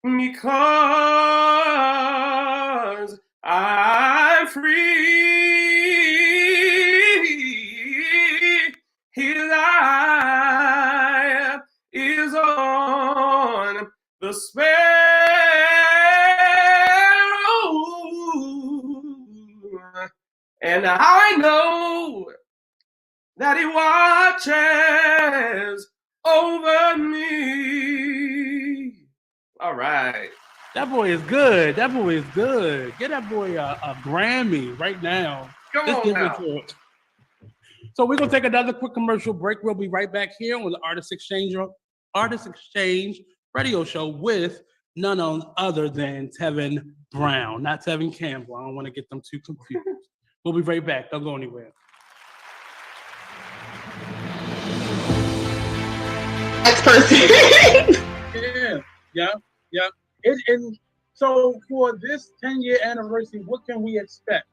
because I'm free. His eye is on the sparrow, and I know that he watches over me. All right. That boy is good. Get that boy a Grammy right now. Come on now. So we're going to take another quick commercial break. We'll be right back here on the Artist Exchange radio show with none other than Tevin Brown, not Tevin Campbell. I don't want to get them too confused. We'll be right back. Don't go anywhere. Next person. Yeah. And so for this 10-year anniversary, what can we expect?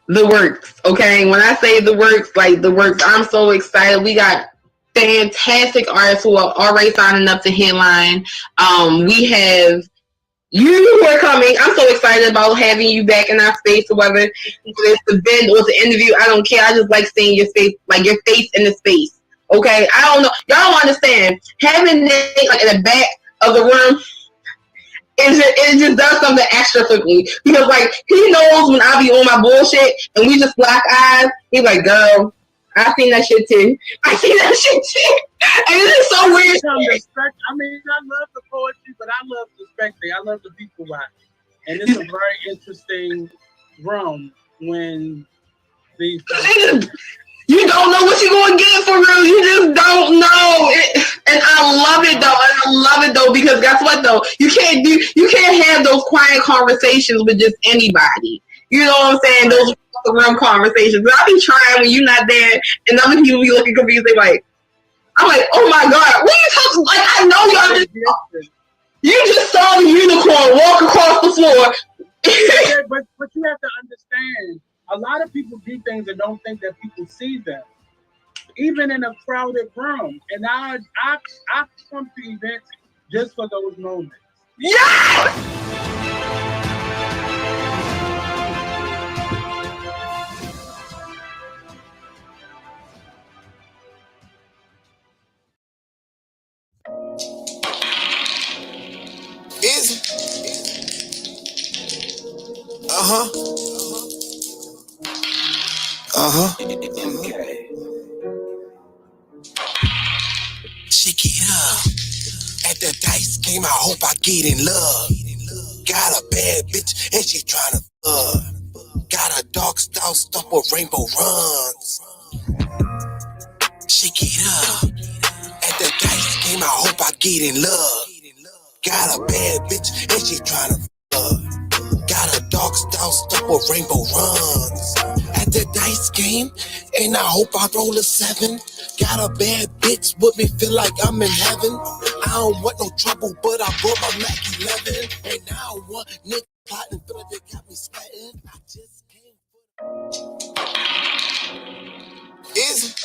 The works, okay? When I say the works, like the works, I'm so excited. We got fantastic artists who are already signing up to headline. We have you who are coming. I'm so excited about having you back in our space, whether it's the event or the interview. I don't care. I just like seeing your face, like your face in the space. Okay? I don't know. Y'all don't understand. Having Nate like in the back of the room, it just does something extra for me. Because like he knows when I be on my bullshit and we just lock eyes, he's like, girl, I seen that shit too. I seen that shit too. And it's so weird. I mean, I love the poetry, but I love the spectator. I love the people watch. And it's a very interesting realm when these. You don't know what you're going to get for real. You just don't know. And I love it though. And I love it though because guess what though? You can't have those quiet conversations with just anybody. You know what I'm saying? Those real conversations. But I be trying when you're not there, and other people be looking confused. They like, I'm like, oh my god, what are you talking? Like I know y'all just. You just saw the unicorn walk across the floor. but you have to understand. A lot of people do things and don't think that people see them, even in a crowded room. And I come to events just for those moments. Yeah! Is it? Shake it up. At the dice game, I hope I get in love. Got a bad bitch and she tryna fuck. Got a dog style stuff with rainbow runs. Shake it up. At the dice game, I hope I get in love. Got a bad bitch and she tryna fuck. Got a dog style stuff with rainbow runs. At the dice game, and I hope I roll a 7. Got a bad bitch with me, feel like I'm in heaven. I don't want no trouble, but I brought my Mac 11. And I don't want niggas plotting, feel like they got me sweating. I just can't. Is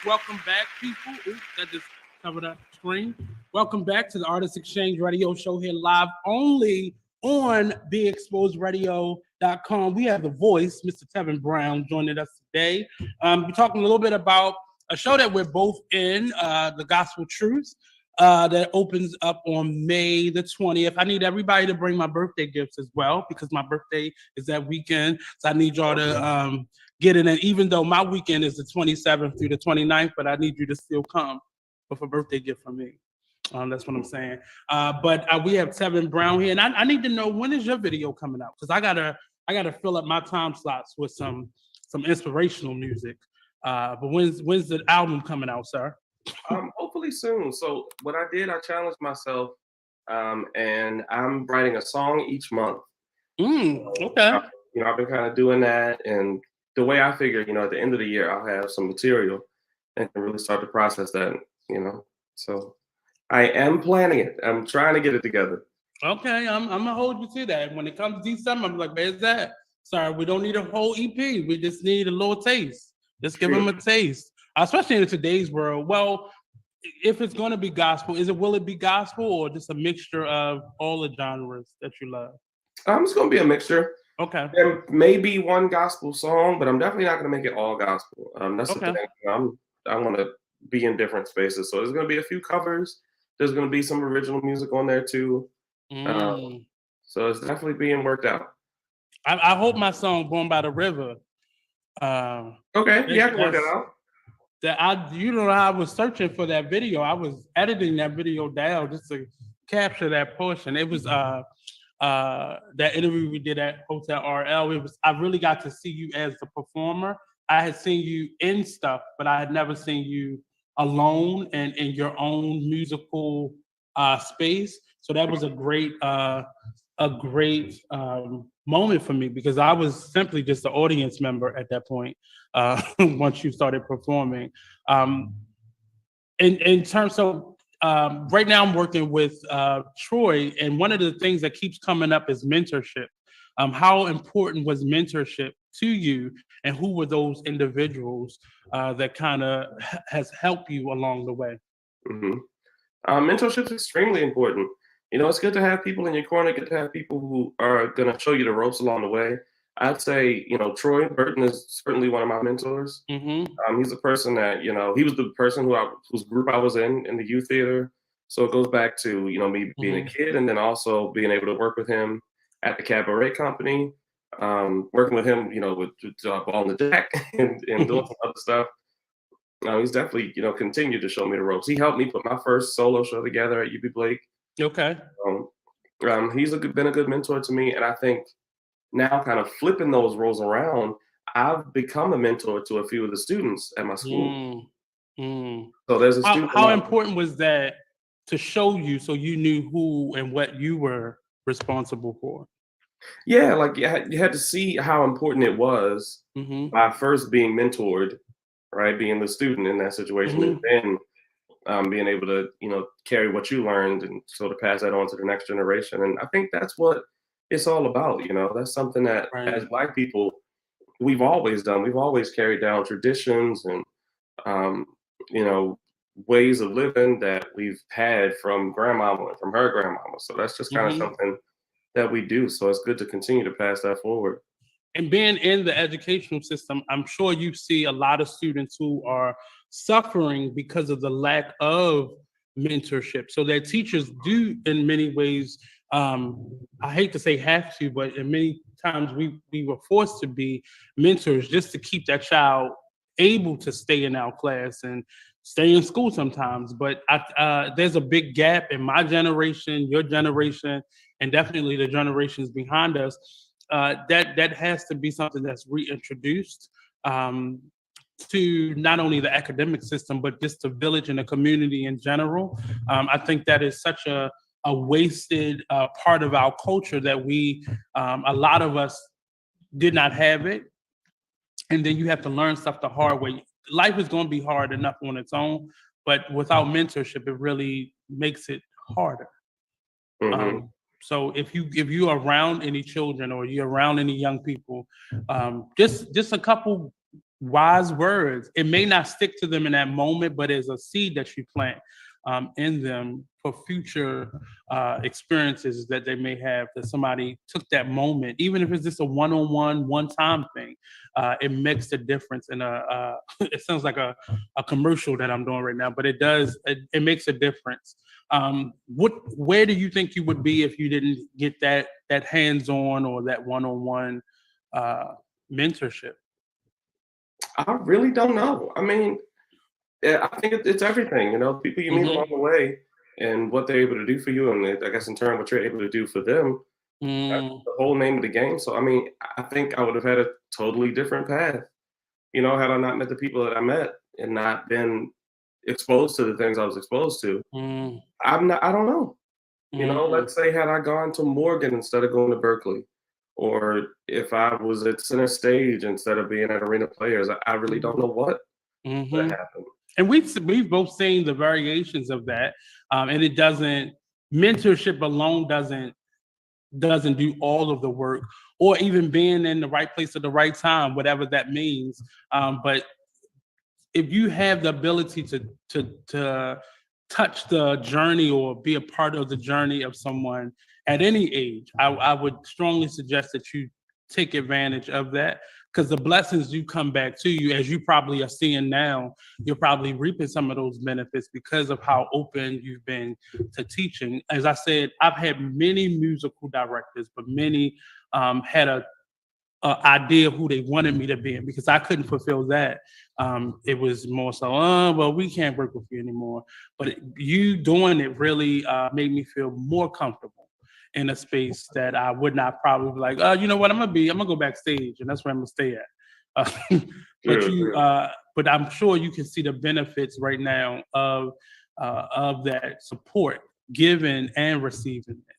Welcome back, people. Oops, that just covered up the screen. Welcome back to the Artist Exchange Radio Show here live only on BeExposedRadio.com. We have the voice, Mr. Tevin Brown, joining us today. We're talking a little bit about a show that we're both in, The Gospel Truth, that opens up on May the 20th. I need everybody to bring my birthday gifts as well because my birthday is that weekend. So I need y'all to get in. And even though my weekend is the 27th through the 29th, but I need you to still come with a birthday gift from me. That's what I'm saying. But we have Tevin Brown here, and I need to know, when is your video coming out? Because I gotta fill up my time slots with some inspirational music. But when's the album coming out, sir? Hopefully soon. So what I did, I challenged myself, and I'm writing a song each month. Okay. I've been kind of doing that, and the way I figure, at the end of the year, I'll have some material and can really start to process that, So I am planning it. I'm trying to get it together. Okay, I'm gonna hold you to that. When it comes to December, I'm like, where's that? Sorry, we don't need a whole EP. We just need a little taste. Just give them a taste, especially in today's world. Well, if it's going to be gospel, will it be gospel or just a mixture of all the genres that you love? It's going to be a mixture. Okay. There may be one gospel song, but I'm definitely not going to make it all gospel. That's the thing. I want to be in different spaces. So there's going to be a few covers. There's going to be some original music on there too. So it's definitely being worked out. I hope my song "Born by the River." Okay, yeah, I can work that out. How I was searching for that video. I was editing that video down just to capture that portion. It was that interview we did at Hotel RL. I really got to see you as the performer. I had seen you in stuff, but I had never seen you alone and in your own musical space. So that was a great moment for me because I was simply just an audience member at that point. Once you started performing, in terms of right now, I'm working with Troy, and one of the things that keeps coming up is mentorship. How important was mentorship to you, and who were those individuals that kind of has helped you along the way? Mm-hmm. Mentorship is extremely important. It's good to have people in your corner, good to have people who are going to show you the ropes along the way. I'd say, Troy Burton is certainly one of my mentors. He's a person that, he was the person whose group I was in the youth theater. So it goes back to, me being a kid and then also being able to work with him at the cabaret company, working with him, with Ball in the Jack and doing some other stuff. He's definitely, continued to show me the ropes. He helped me put my first solo show together at UB Blake. Okay. He's been a good mentor to me, and I think now kind of flipping those roles around, I've become a mentor to a few of the students at my school. So there's a student. How important was that to show you so you knew who and what you were responsible for? Yeah, like you had to see how important it was by first being mentored, right? Being the student in that situation, and then being able to, carry what you learned and sort of pass that on to the next generation. And I think that's what it's all about. That's something that as Black people, we've always done. We've always carried down traditions and, ways of living that we've had from grandmama and from her grandmama. So that's just kind of something that we do. So it's good to continue to pass that forward. And being in the educational system, I'm sure you see a lot of students who are suffering because of the lack of mentorship. So that teachers do, in many ways, I hate to say have to, but in many times we were forced to be mentors just to keep that child able to stay in our class and stay in school sometimes. But there's a big gap in my generation, your generation, and definitely the generations behind us. That has to be something that's reintroduced to not only the academic system, but just the village and the community in general. I think that is such a wasted part of our culture that a lot of us did not have it. And then you have to learn stuff the hard way. Life is going to be hard enough on its own, but without mentorship, it really makes it harder. So if you are around any children or you're around any young people, just a couple wise words. It may not stick to them in that moment, but it's a seed that you plant in them for future experiences that they may have, that somebody took that moment, even if it's just a one-on-one, one-time thing. It makes a difference in it sounds like a commercial that I'm doing right now, but it makes a difference. Where do you think you would be if you didn't get that hands-on or that one-on-one mentorship? I really don't know. I mean, I think it's everything, people you meet along the way and what they're able to do for you. And I guess in turn, what you're able to do for them, that's the whole name of the game. So, I mean, I think I would have had a totally different path, had I not met the people that I met and not been exposed to the things I was exposed to. I don't know. Let's say had I gone to Morgan instead of going to Berkeley, or if I was at Center Stage instead of being at Arena Players, I really don't know what would happen. And we've both seen the variations of that, and mentorship alone doesn't do all of the work, or even being in the right place at the right time, whatever that means. But if you have the ability to touch the journey or be a part of the journey of someone at any age, I would strongly suggest that you take advantage of that, because the blessings do come back to you, as you probably are seeing now. You're probably reaping some of those benefits because of how open you've been to teaching. As I said, I've had many musical directors, but many had a idea of who they wanted me to be, and because I couldn't fulfill that, it was more so, well, we can't work with you anymore. But you doing it really made me feel more comfortable in a space that I would not probably be like, you know what, I'm gonna go backstage, and that's where I'm gonna stay at. But I'm sure you can see the benefits right now of that support, giving and receiving it.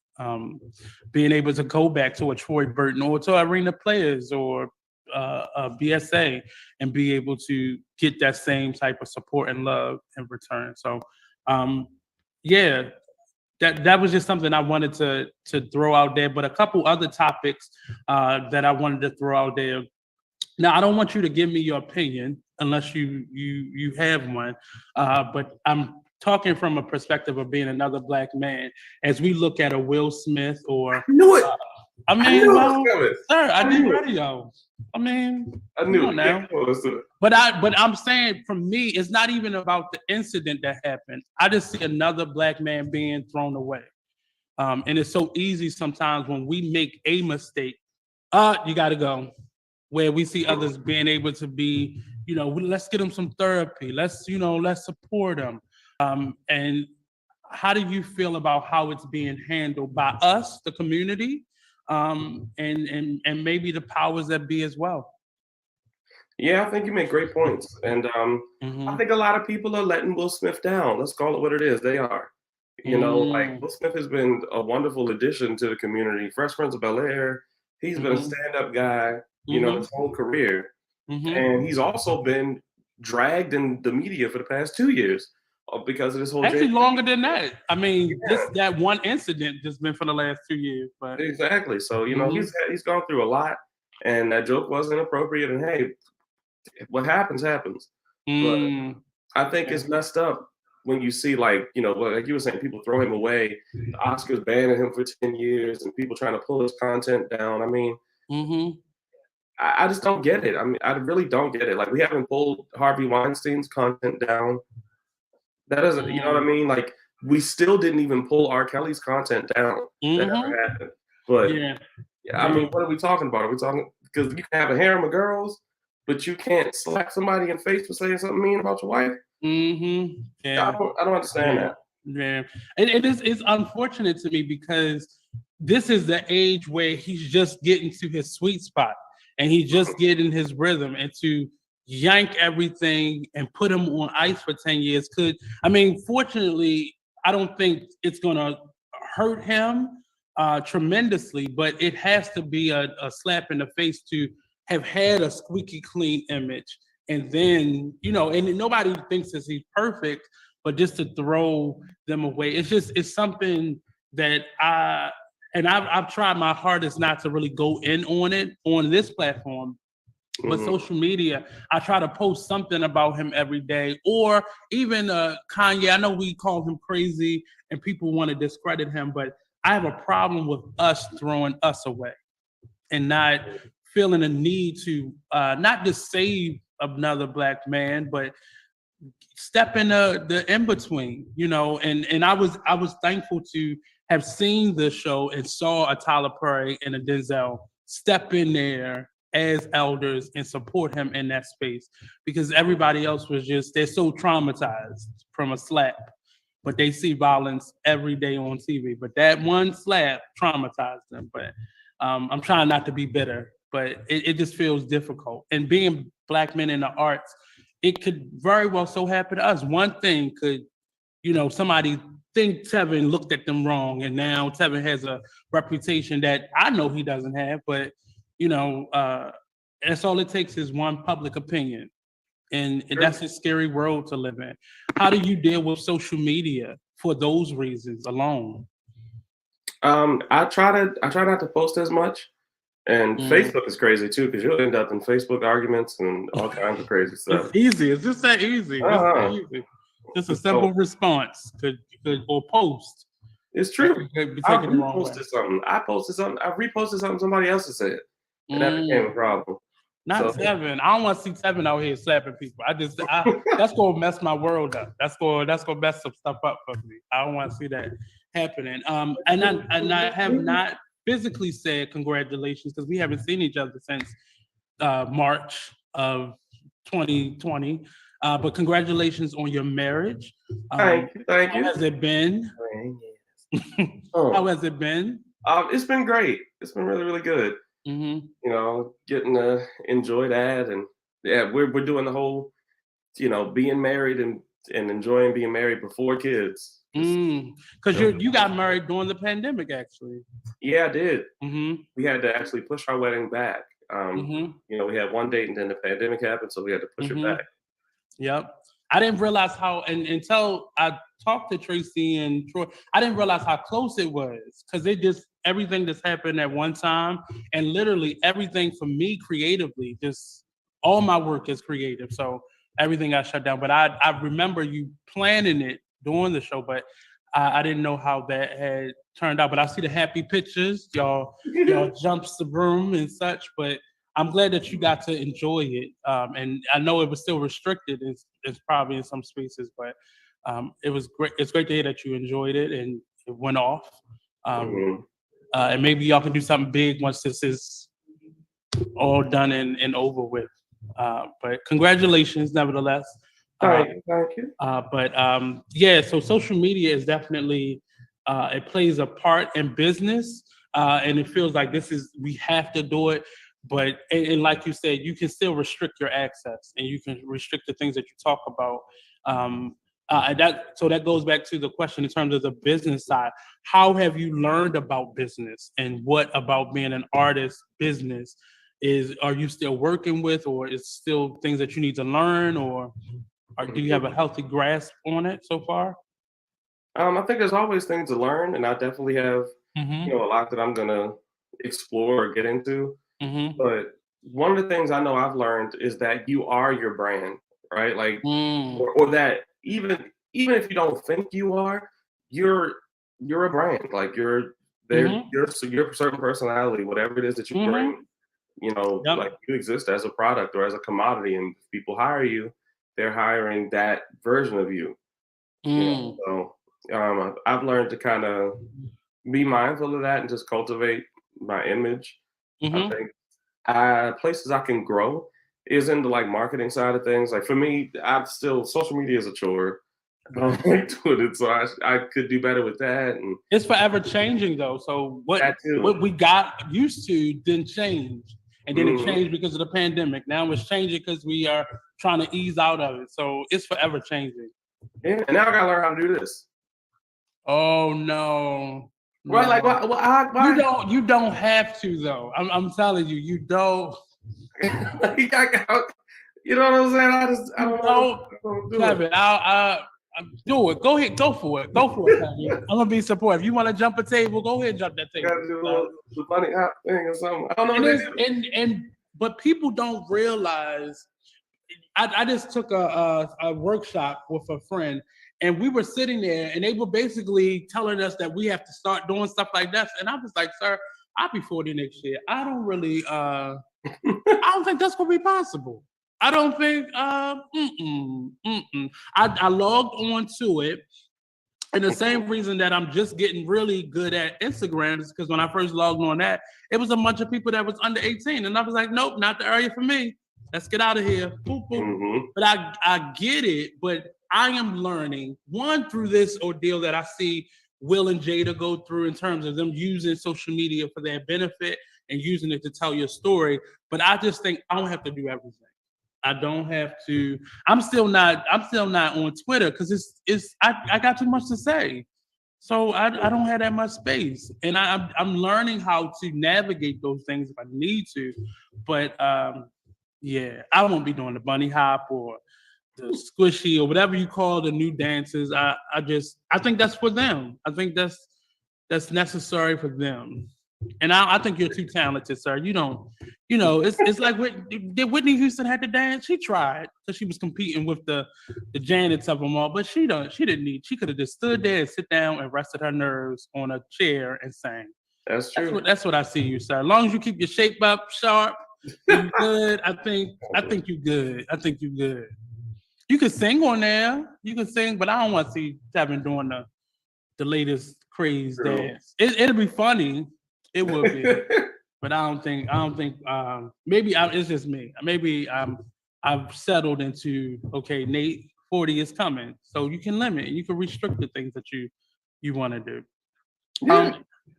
Being able to go back to a Troy Burton or to Arena Players or a BSA and be able to get that same type of support and love in return. So, that was just something I wanted to throw out there. But a couple other topics that I wanted to throw out there. Now, I don't want you to give me your opinion unless you have one, but I'm talking from a perspective of being another Black man, as we look at a Will Smith or I knew it. I mean, I knew it well, was coming. sir, I did knew it. radio. I mean, I knew come it. on now. Yeah, let's do it. But I'm saying, for me, it's not even about the incident that happened. I just see another Black man being thrown away. And it's so easy sometimes when we make a mistake, you got to go. Where we see others being able to be, let's get them some therapy. Let's support them. And how do you feel about how it's being handled by us, the community, and maybe the powers that be as well? Yeah, I think you make great points. And I think a lot of people are letting Will Smith down. Let's call it what it is. They are. Like Will Smith has been a wonderful addition to the community. Fresh Prince of Bel-Air, he's been a stand-up guy, his whole career. And he's also been dragged in the media for the past 2 years because of this whole. Actually, longer than that. I mean, that one incident just been for the last 2 years. But exactly. So he's gone through a lot, and that joke wasn't appropriate. And hey, what happens happens. But I think it's messed up when you see, like you were saying, people throw him away. The Oscars banning him for 10 years, and people trying to pull his content down. I mean. I just don't get it. I mean, I really don't get it. Like, we haven't pulled Harvey Weinstein's content down. That doesn't, you know what I mean? Like, we still didn't even pull R. Kelly's content down. That never happened. But, I mean, what are we talking about? Are we talking, because you can have a harem of girls, but you can't slap somebody in the face for saying something mean about your wife? Yeah. I don't understand that. Yeah. It's unfortunate to me because this is the age where he's just getting to his sweet spot. And he's just getting his rhythm, and to yank everything and put him on ice for 10 years fortunately, I don't think it's going to hurt him tremendously, but it has to be a slap in the face to have had a squeaky clean image. And then, and nobody thinks that he's perfect, but just to throw them away, it's something that I've tried my hardest not to really go in on it on this platform, but social media, I try to post something about him every day. Or even Kanye, I know we call him crazy and people want to discredit him, but I have a problem with us throwing us away and not feeling a need to not just save another Black man, but step in the in-between, and I was thankful to have seen the show and saw a Tyler Perry and a Denzel step in there as elders and support him in that space, because everybody else was they're so traumatized from a slap, but they see violence every day on TV. But that one slap traumatized them. But I'm trying not to be bitter, but it just feels difficult. And being Black men in the arts, it could very well so happen to us. One thing could, somebody think Tevin looked at them wrong, and now Tevin has a reputation that I know he doesn't have, but that's all it takes is one public opinion, and that's a scary world to live in. How do you deal with social media for those reasons alone? I try not to post as much, and Facebook is crazy too, because you'll end up in Facebook arguments and all kinds of crazy stuff. It's easy. It's just that easy. Just a simple response or post. It's true. I reposted something. I reposted something somebody else has said, and that became a problem. Not Tevin. I don't want to see Tevin out here slapping people. That's gonna mess my world up. That's gonna mess some stuff up for me. I don't want to see that happening. And I have not physically said congratulations, because we haven't seen each other since March of 2020. But congratulations on your marriage. Thank you. How has it been? How has it been? It's been great. It's been really, really good. Getting to enjoy that, and we're doing the whole, being married and enjoying being married before kids. Because you got married during the pandemic, actually. Yeah, I did. We had to actually push our wedding back. We had one date, and then the pandemic happened, so we had to push it back. Yep. I didn't realize how, and until I talked to Tracy and Troy, I didn't realize how close it was, because everything just happened at one time, and literally everything for me creatively, just all my work is creative, so everything got shut down. But I remember you planning it doing the show, but I didn't know how that had turned out. But I see the happy pictures, y'all jumps the room and such. But I'm glad that you got to enjoy it. And I know it was still restricted. It's probably in some spaces, but it was great. It's great to hear that you enjoyed it and it went off. And maybe y'all can do something big once this is all done and over with. But congratulations, nevertheless. Thank you. So social media is definitely it plays a part in business, and it feels like we have to do it. But and like you said, you can still restrict your access, and you can restrict the things that you talk about. So that goes back to the question in terms of the business side. How have you learned about business, and what about being an artist business are you still working with, or is still things that you need to learn, or do you have a healthy grasp on it so far? I think there's always things to learn, and I definitely have a lot that I'm gonna explore or get into. But one of the things I know I've learned is that you are your brand, right? Like, or that even if you don't think you are, you're a brand. Like you're a certain personality, whatever it is that you bring. Like you exist as a product or as a commodity, and if people hire you, they're hiring that version of you. So I've learned to kind of be mindful of that and just cultivate my image. I think places I can grow is in the like marketing side of things. Like for me, social media is a chore. I don't like doing it, so I could do better with that. And it's forever changing though. So what we got used to didn't change. And then it changed because of the pandemic. Now it's changing because we are trying to ease out of it. So it's forever changing. Yeah, and now I gotta learn how to do this. Oh no. Right, like why? You don't have to though. I'm telling you, you don't. You know what I'm saying? I don't know. Kevin, I'll do it. Go ahead, go for it, Kevin. I'm gonna be supportive. You want to jump a table? Go ahead, and jump that table. Gotta do a little funny hot thing or something. I don't know. But people don't realize. I just took a workshop with a friend, and we were sitting there, and they were basically telling us that we have to start doing stuff like that. And I was like, "Sir, I'll be 40 next year. I don't really. I don't think that's gonna be possible. I don't think. I logged on to it, and the same reason that I'm just getting really good at Instagram is because when I first logged on that, it was a bunch of people that was under 18, and I was like, nope, not the area for me. Let's get out of here. Boop, boop. But I get it, but I am learning through this ordeal that I see Will and Jada go through in terms of them using social media for their benefit and using it to tell your story. But I just think I don't have to do everything. I don't have to. I'm still not on Twitter because I got too much to say. So I don't have that much space. And I'm learning how to navigate those things if I need to. But yeah, I won't be doing the bunny hop or the squishy or whatever you call the new dances. I think that's for them. I think that's necessary for them. And I think you're too talented, sir. You don't, it's like Whitney Houston had to dance. She tried because she was competing with the Janets of them all, but she could have just stood there and sit down and rested her nerves on a chair and sang. That's true. That's what I see you, sir. As long as you keep your shape up sharp, you're good. I think you're good. You can sing on there. You can sing, but I don't want to see Tevin doing the latest craze dance. It'll be funny. It would be, but I don't think. Maybe it's just me. Maybe I've settled into okay. Nate 40 is coming, so you can limit. You can restrict the things that you want to do. Yeah.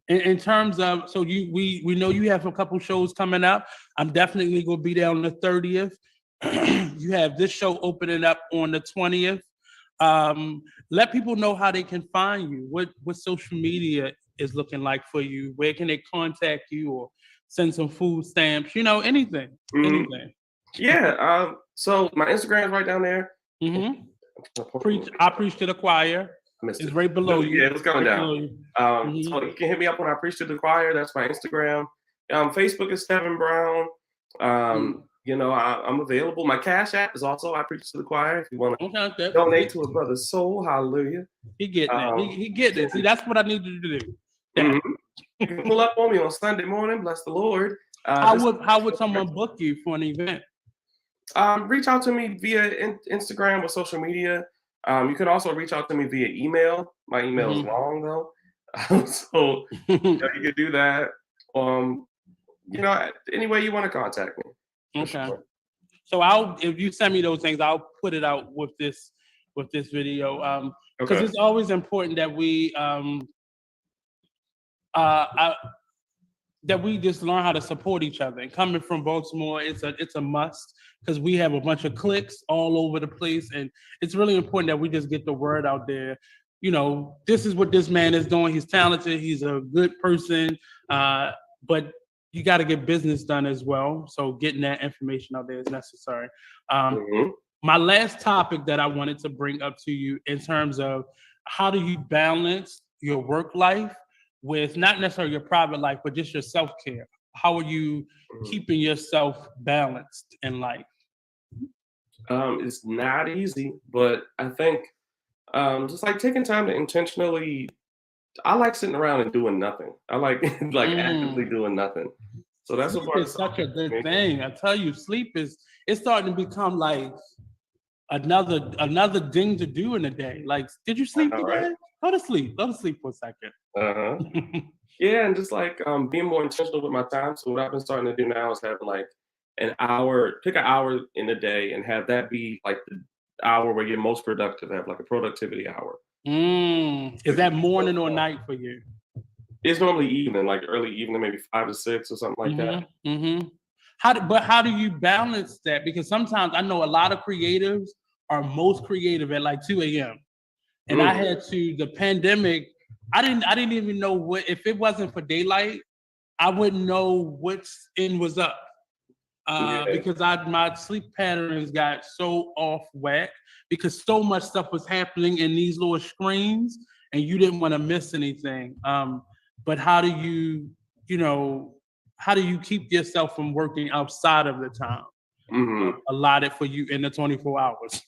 In terms of, so we know you have a couple shows coming up. I'm definitely gonna be there on the 30th. You have this show opening up on the 20th. Let people know how they can find you. What social media is looking like for you? Where can they contact you or send some food stamps? Anything. Anything. Yeah. So my Instagram is right down there. I preach to the choir. It's right below you. Yeah, it's going down. So you can hit me up when I preach to the choir. That's my Instagram. Facebook is Tevin Brown. I'm available. My Cash App is also I Preach to the Choir. If you want to Okay. donate to a brother's soul, hallelujah. He getting it. He getting it. See, that's what I need to do. You can pull up on me on Sunday morning. Bless the Lord. How would someone book you for an event? Reach out to me via Instagram or social media. You can also reach out to me via email. My email is long though, so you can do that. Any way you want to contact me. Okay. Sure. So if you send me those things, I'll put it out with this video. Because it's always important that we that we just learn how to support each other. And coming from Baltimore, it's a must because we have a bunch of cliques all over the place, and it's really important that we just get the word out there. This is what this man is doing. He's talented. He's a good person, but you got to get business done as well. So getting that information out there is necessary. My last topic that I wanted to bring up to you in terms of how do you balance your work life with not necessarily your private life, but just your self-care. How are you keeping yourself balanced in life? It's not easy, but I think just like taking time to intentionally, I like sitting around and doing nothing. I like actively doing nothing. So that's sleep is such a good thing. I tell you, it's starting to become like another thing to do in the day. Like, did you sleep today? Right? Go to sleep for a second. Yeah, and just like being more intentional with my time. So what I've been starting to do now is have like pick an hour in a day and have that be like the hour where you're most productive. Have like a productivity hour. Is that morning or night for you? It's normally evening, like early evening, maybe 5 to 6 or something like that. How do you balance that? Because sometimes I know a lot of creatives are most creative at like 2 a.m. And I had the pandemic, I didn't even know if it wasn't for daylight, I wouldn't know what's in was up. Because my sleep patterns got so off whack because so much stuff was happening in these little screens and you didn't want to miss anything. But how do you keep yourself from working outside of the time allotted for you in the 24 hours?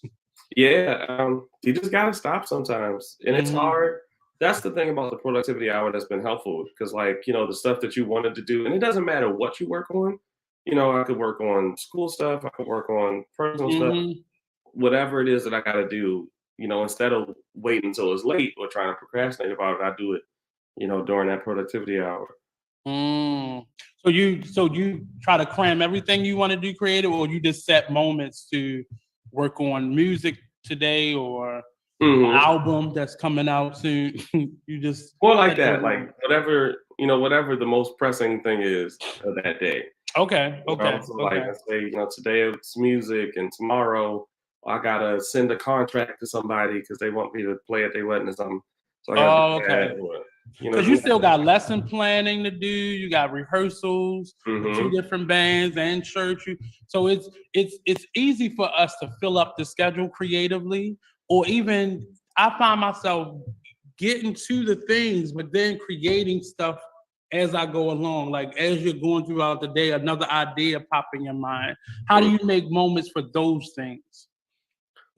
Yeah, you just gotta stop sometimes, and it's hard. That's the thing about the productivity hour that's been helpful because, the stuff that you wanted to do, and it doesn't matter what you work on. I could work on school stuff, I could work on personal stuff, whatever it is that I gotta do. Instead of waiting until it's late or trying to procrastinate about it, I do it. During that productivity hour. So you try to cram everything you want to do creative, or you just set moments to work on music today or an album that's coming out soon? You just more like that, like whatever the most pressing thing is of that day. Okay. So like I say, today it's music, and tomorrow I gotta send a contract to somebody because they want me to play at their wedding or something. So I gotta do that. Because you still got lesson planning to do, you got rehearsals, 2 different bands and church. So it's easy for us to fill up the schedule creatively, or even I find myself getting to the things, but then creating stuff as I go along. Like as you're going throughout the day, another idea pop in your mind. How do you make moments for those things?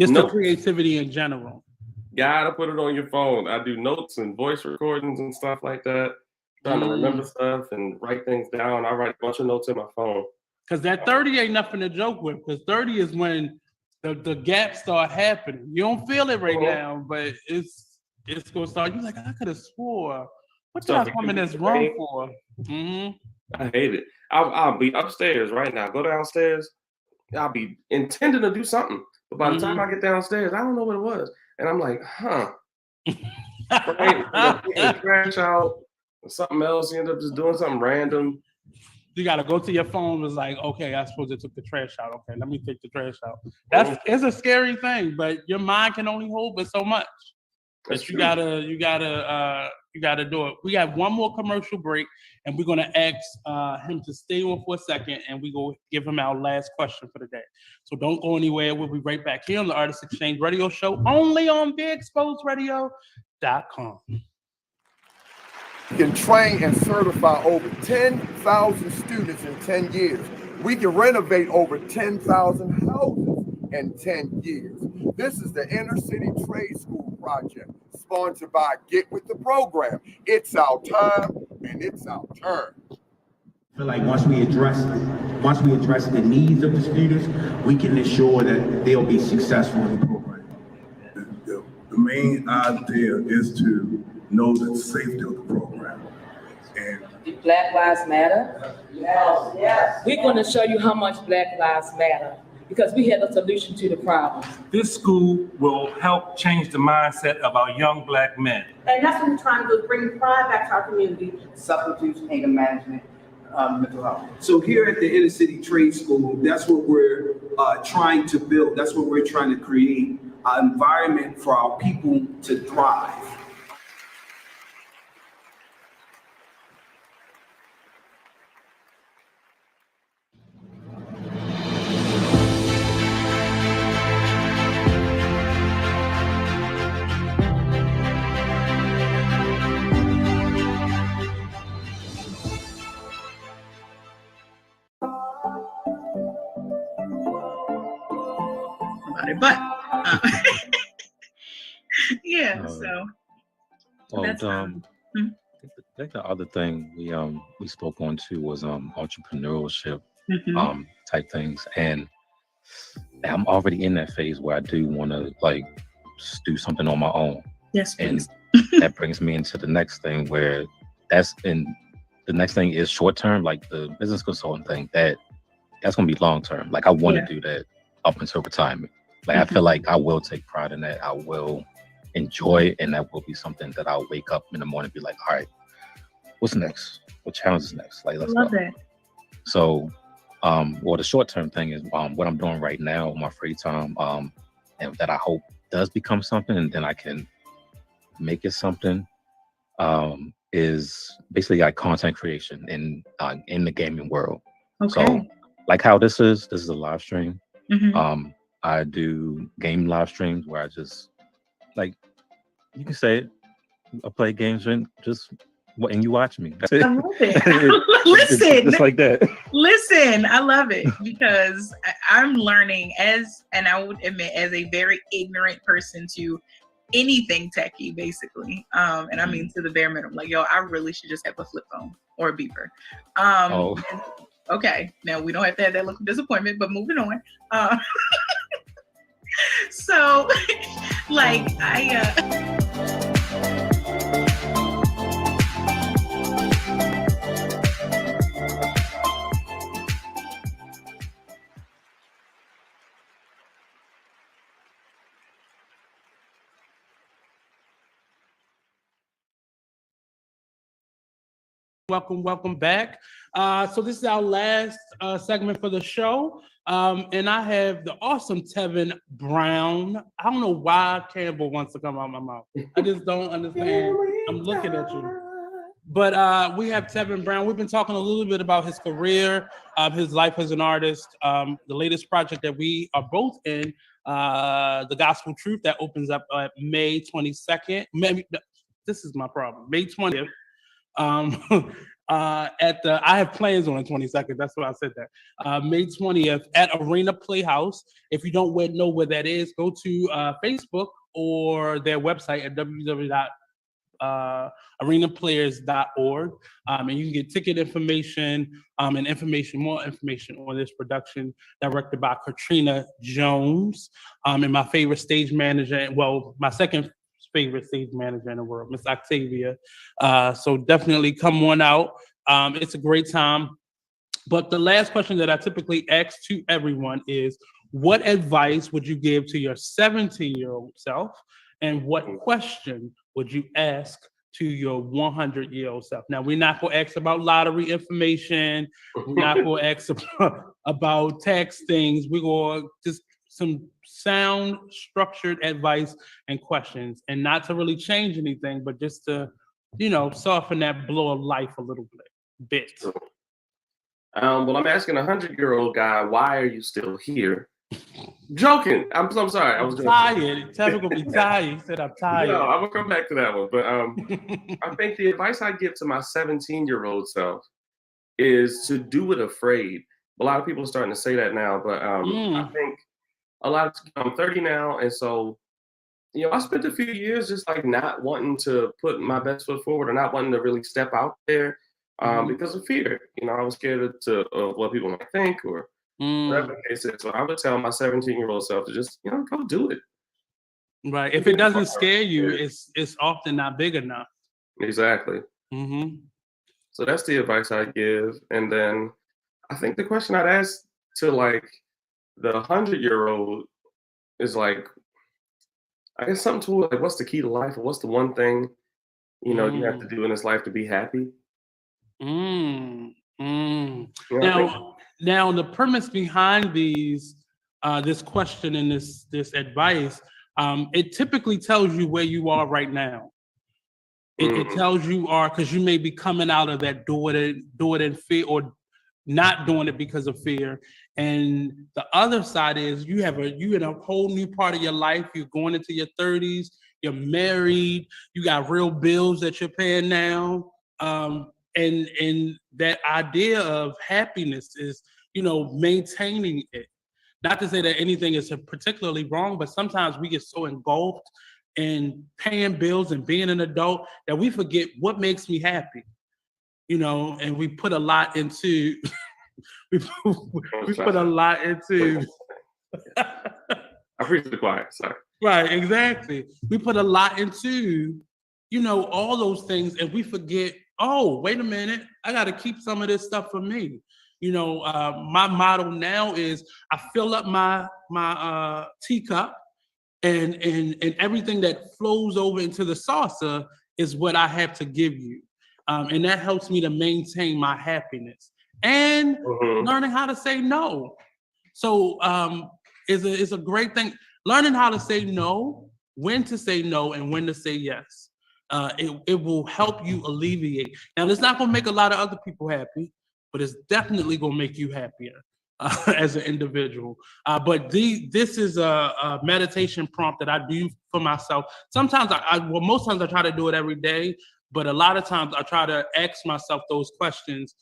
Just the creativity in general. Gotta put it on your phone. I do notes and voice recordings and stuff like that. Trying to remember stuff and write things down. I write a bunch of notes in my phone. Because that 30 ain't nothing to joke with. Because 30 is when the gaps start happening. You don't feel it right now, but it's gonna start. You're like, I could have swore. What did I come in this wrong for? I hate it. I'll be upstairs right now. Go downstairs. I'll be intending to do something, but by the time I get downstairs, I don't know what it was. And I'm like, right? Trash out or something else. You end up just doing something random. You gotta go to your phone. It's like, okay, I suppose it took the trash out. Okay, let me take the trash out. It's a scary thing, but your mind can only hold but so much. But you gotta do it. We have one more commercial break, and we're gonna ask him to stay on for a second, and we go give him our last question for the day. So don't go anywhere. We'll be right back here on the Artist Exchange Radio Show, only on BeExposedRadio.com. can train and certify over 10,000 students in 10 years. We can renovate over 10,000 houses in 10 years. This is the Inner City Trade School Project, sponsored by Get With The Program. It's our time and it's our turn. I feel like once we address the needs of the students, we can ensure that they'll be successful in the program. The main idea is to know the safety of the program. And Black Lives Matter? Yes. Yes. We're going to show you how much Black Lives Matter, because we have a solution to the problem. This school will help change the mindset of our young Black men. And that's what we're trying to do, bring pride back to our community. Substance use, anger management, mental health. So here at the Inner City Trade School, that's what we're trying to build. That's what we're trying to create, an environment for our people to thrive. But yeah, so that's I think the other thing we spoke on too was entrepreneurship type things, and I'm already in that phase where I do want to like do something on my own. Yes, please. And that brings me into the next thing where the next thing is short term, like the business consulting thing. That's gonna be long term. Like I want to do that up until retirement. Like I feel like I will take pride in that. I will enjoy it, and that will be something that I'll wake up in the morning and be like, all right, what's next? What challenge is next? Like, let's go. That. So, well, the short term thing is what I'm doing right now on my free time, and that I hope does become something, and then I can make it something. Is basically like content creation in the gaming world. Okay. So, like how this is a live stream. Mm-hmm. I do game live streams where I just, like, you can say it, I play games and you watch me. That's it. I love it. Listen, it's like that. Listen, I love it because I'm learning and I would admit, as a very ignorant person to anything techie, basically. And I mean to the bare minimum. Like, yo, I really should just have a flip phone or a beeper. Okay, now we don't have to have that look of disappointment, but moving on. So, like, Welcome back. So this is our last segment for the show. And I have the awesome Tevin Brown. I don't know why Campbell wants to come out of my mouth. I just don't understand. I'm looking at you. But we have Tevin Brown. We've been talking a little bit about his career, his life as an artist. The latest project that we are both in, The Gospel Truth, that opens up May 22nd. This is my problem. May 20th. I have plans on the 22nd. That's why I said that. May 20th at Arena Playhouse. If you don't know where that is, go to Facebook or their website at www.arenaplayers.org, and you can get ticket information and more information on this production, directed by Katrina Jones, and my favorite stage manager. Well, my second favorite stage manager in the world, Miss Octavia. So definitely come on out. It's a great time. But the last question that I typically ask to everyone is, what advice would you give to your 17-year-old self? And what question would you ask to your 100-year-old self? Now, we're not going to ask about lottery information. We're not going to ask about tax things. We're going to just some sound, structured advice and questions, and not to really change anything, but just to, soften that blow of life a little bit. Well, I'm asking a 100-year-old guy, why are you still here? Joking. I'm sorry. I was joking. Tired. Tevin gonna be tired. He said I'm tired. No, I'm gonna come back to that one. But I think the advice I give to my 17-year-old self is to do it afraid. A lot of people are starting to say that now, but I think a lot of I'm 30 now, and so I spent a few years just like not wanting to put my best foot forward or not wanting to really step out there because of fear. I was scared of what people might think or whatever the case is. So I would tell my 17-year-old self to just go do it. Right. If it doesn't scare you, it's often not big enough. Exactly. So that's the advice I give. And then I think the question I'd ask to like the 100-year-old is like, I guess something to like, what's the key to life, or what's the one thing you have to do in this life to be happy? Now the premise behind this question and this advice, it typically tells you where you are right now. It tells you because you may be coming out of that do it in fear or not doing it because of fear. And the other side is you in a whole new part of your life. You're going into your 30s. You're married. You got real bills that you're paying now. And that idea of happiness is maintaining it. Not to say that anything is particularly wrong, but sometimes we get so engulfed in paying bills and being an adult that we forget what makes me happy. And we put a lot into we put a lot into I appreciate the quiet, sorry. Right, exactly. We put a lot into all those things, and we forget, oh, wait a minute, I got to keep some of this stuff for me. My motto now is I fill up my teacup, and everything that flows over into the saucer is what I have to give you. And that helps me to maintain my happiness and learning how to say no. So is a great thing. Learning how to say no, when to say no, and when to say yes. It will help you alleviate. Now, it's not going to make a lot of other people happy, but it's definitely going to make you happier as an individual. But this is a meditation prompt that I do for myself. Sometimes most times I try to do it every day, but a lot of times I try to ask myself those questions.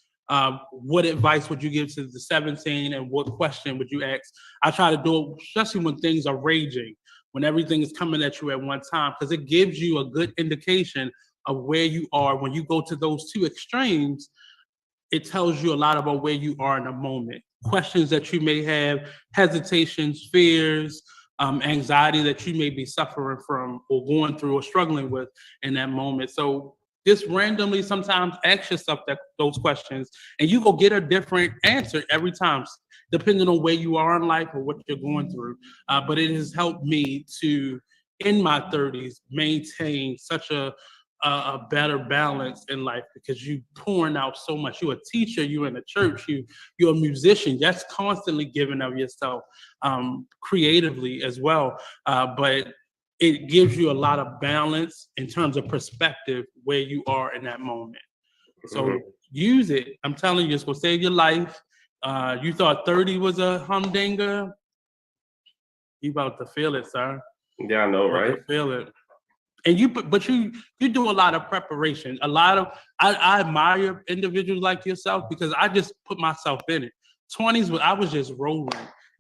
What advice would you give to the 17, and what question would you ask? I try to do it, especially when things are raging, when everything is coming at you at one time, because it gives you a good indication of where you are. When you go to those two extremes, it tells you a lot about where you are in the moment. Questions that you may have, hesitations, fears, anxiety that you may be suffering from or going through or struggling with in that moment. So just randomly sometimes ask yourself those questions, and you go get a different answer every time, depending on where you are in life or what you're going through. But it has helped me to, in my 30s, maintain such a better balance in life, because you pouring out so much. You're a teacher, you're in a church, you're a musician. That's constantly giving of yourself creatively as well. But it gives you a lot of balance in terms of perspective where you are in that moment. So use it. I'm telling you, it's gonna save your life. You thought 30 was a humdinger. You about to feel it, sir. Yeah, I know, right? Feel it. And you do a lot of preparation. I admire individuals like yourself, because I just put myself in it. 20s, I was just rolling.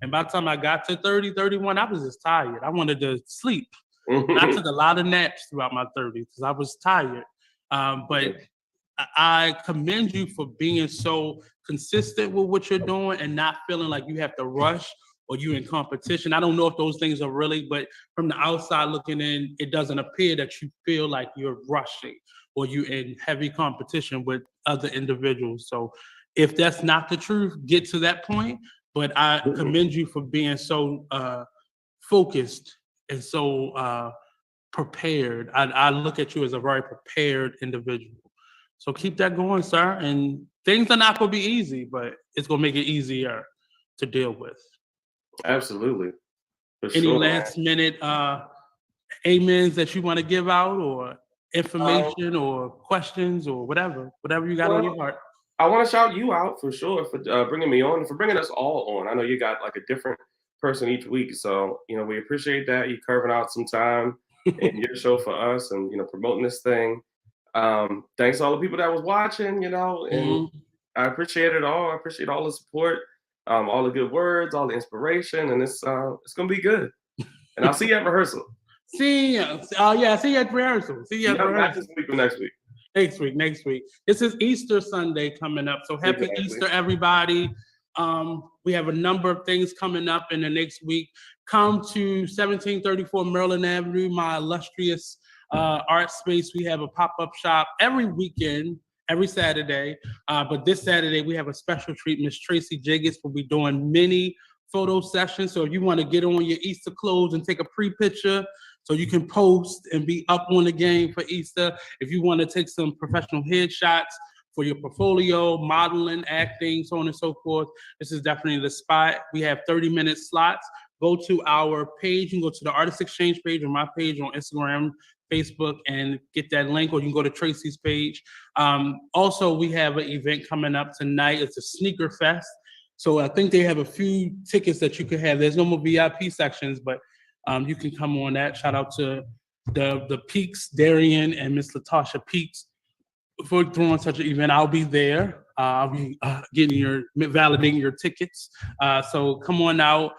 And by the time I got to 30, 31, I was just tired. I wanted to sleep. I took a lot of naps throughout my 30s because I was tired. But I commend you for being so consistent with what you're doing and not feeling like you have to rush or you in competition. I don't know if those things are really, but from the outside looking in, it doesn't appear that you feel like you're rushing or you're in heavy competition with other individuals. So if that's not the truth, get to that point. But I commend you for being so focused and so prepared. I look at you as a very prepared individual. So keep that going, sir. And things are not going to be easy, but it's going to make it easier to deal with. Absolutely. Any last minute amens that you want to give out, or information or questions or whatever you got on your heart? I want to shout you out for sure for bringing me on and for bringing us all on. I know you got like a different person each week. So, we appreciate that. You carving out some time in your show for us and, promoting this thing. Thanks to all the people that was watching, and I appreciate it all. I appreciate all the support, all the good words, all the inspiration, and it's going to be good. And I'll see you at rehearsal. See you at rehearsal. See you at rehearsal. Not this week, but next week. Next week. This is Easter Sunday coming up. So happy Easter, everybody. We have a number of things coming up in the next week. Come to 1734 Maryland Avenue, my illustrious art space. We have a pop-up shop every weekend, every Saturday. But this Saturday, we have a special treat. Miss Tracy Jiggets will be doing many photo sessions. So if you want to get on your Easter clothes and take a pre-picture so you can post and be up on the game for Easter. If you want to take some professional headshots for your portfolio, modeling, acting, so on and so forth, this is definitely the spot. We have 30-minute slots. Go to our page. You can go to the Artist Exchange page or my page on Instagram, Facebook, and get that link, or you can go to Tracy's page. Also, we have an event coming up tonight. It's a sneaker fest. So I think they have a few tickets that you can have. There's no more VIP sections, but you can come on that. Shout out to the Peaks, Darian and Miss Latasha Peaks for throwing such an event. I'll be there. I'll be validating your tickets. So come on out.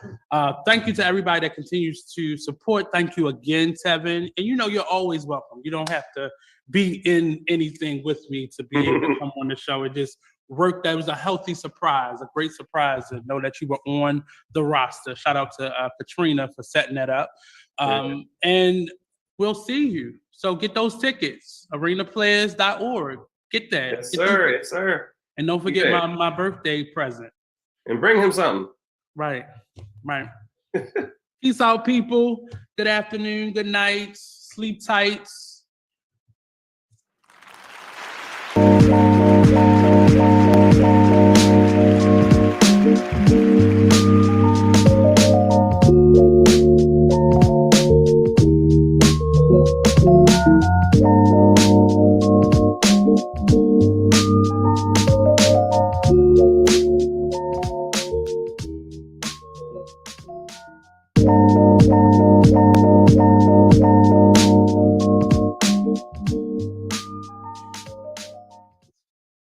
Thank you to everybody that continues to support. Thank you again, Tevin. And you're always welcome. You don't have to be in anything with me to be able to come on the show. It just worked. That was a healthy surprise, a great surprise to know that you were on the roster. Shout out to Katrina for setting that up. And we'll see you. So get those tickets, arenaplayers.org. Get that. Yes, sir. Yes, sir. And don't forget my birthday present. And bring him something. Right. Peace out, people. Good afternoon. Good night. Sleep tight.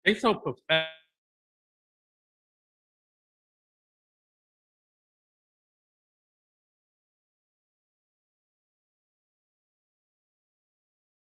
They so professional.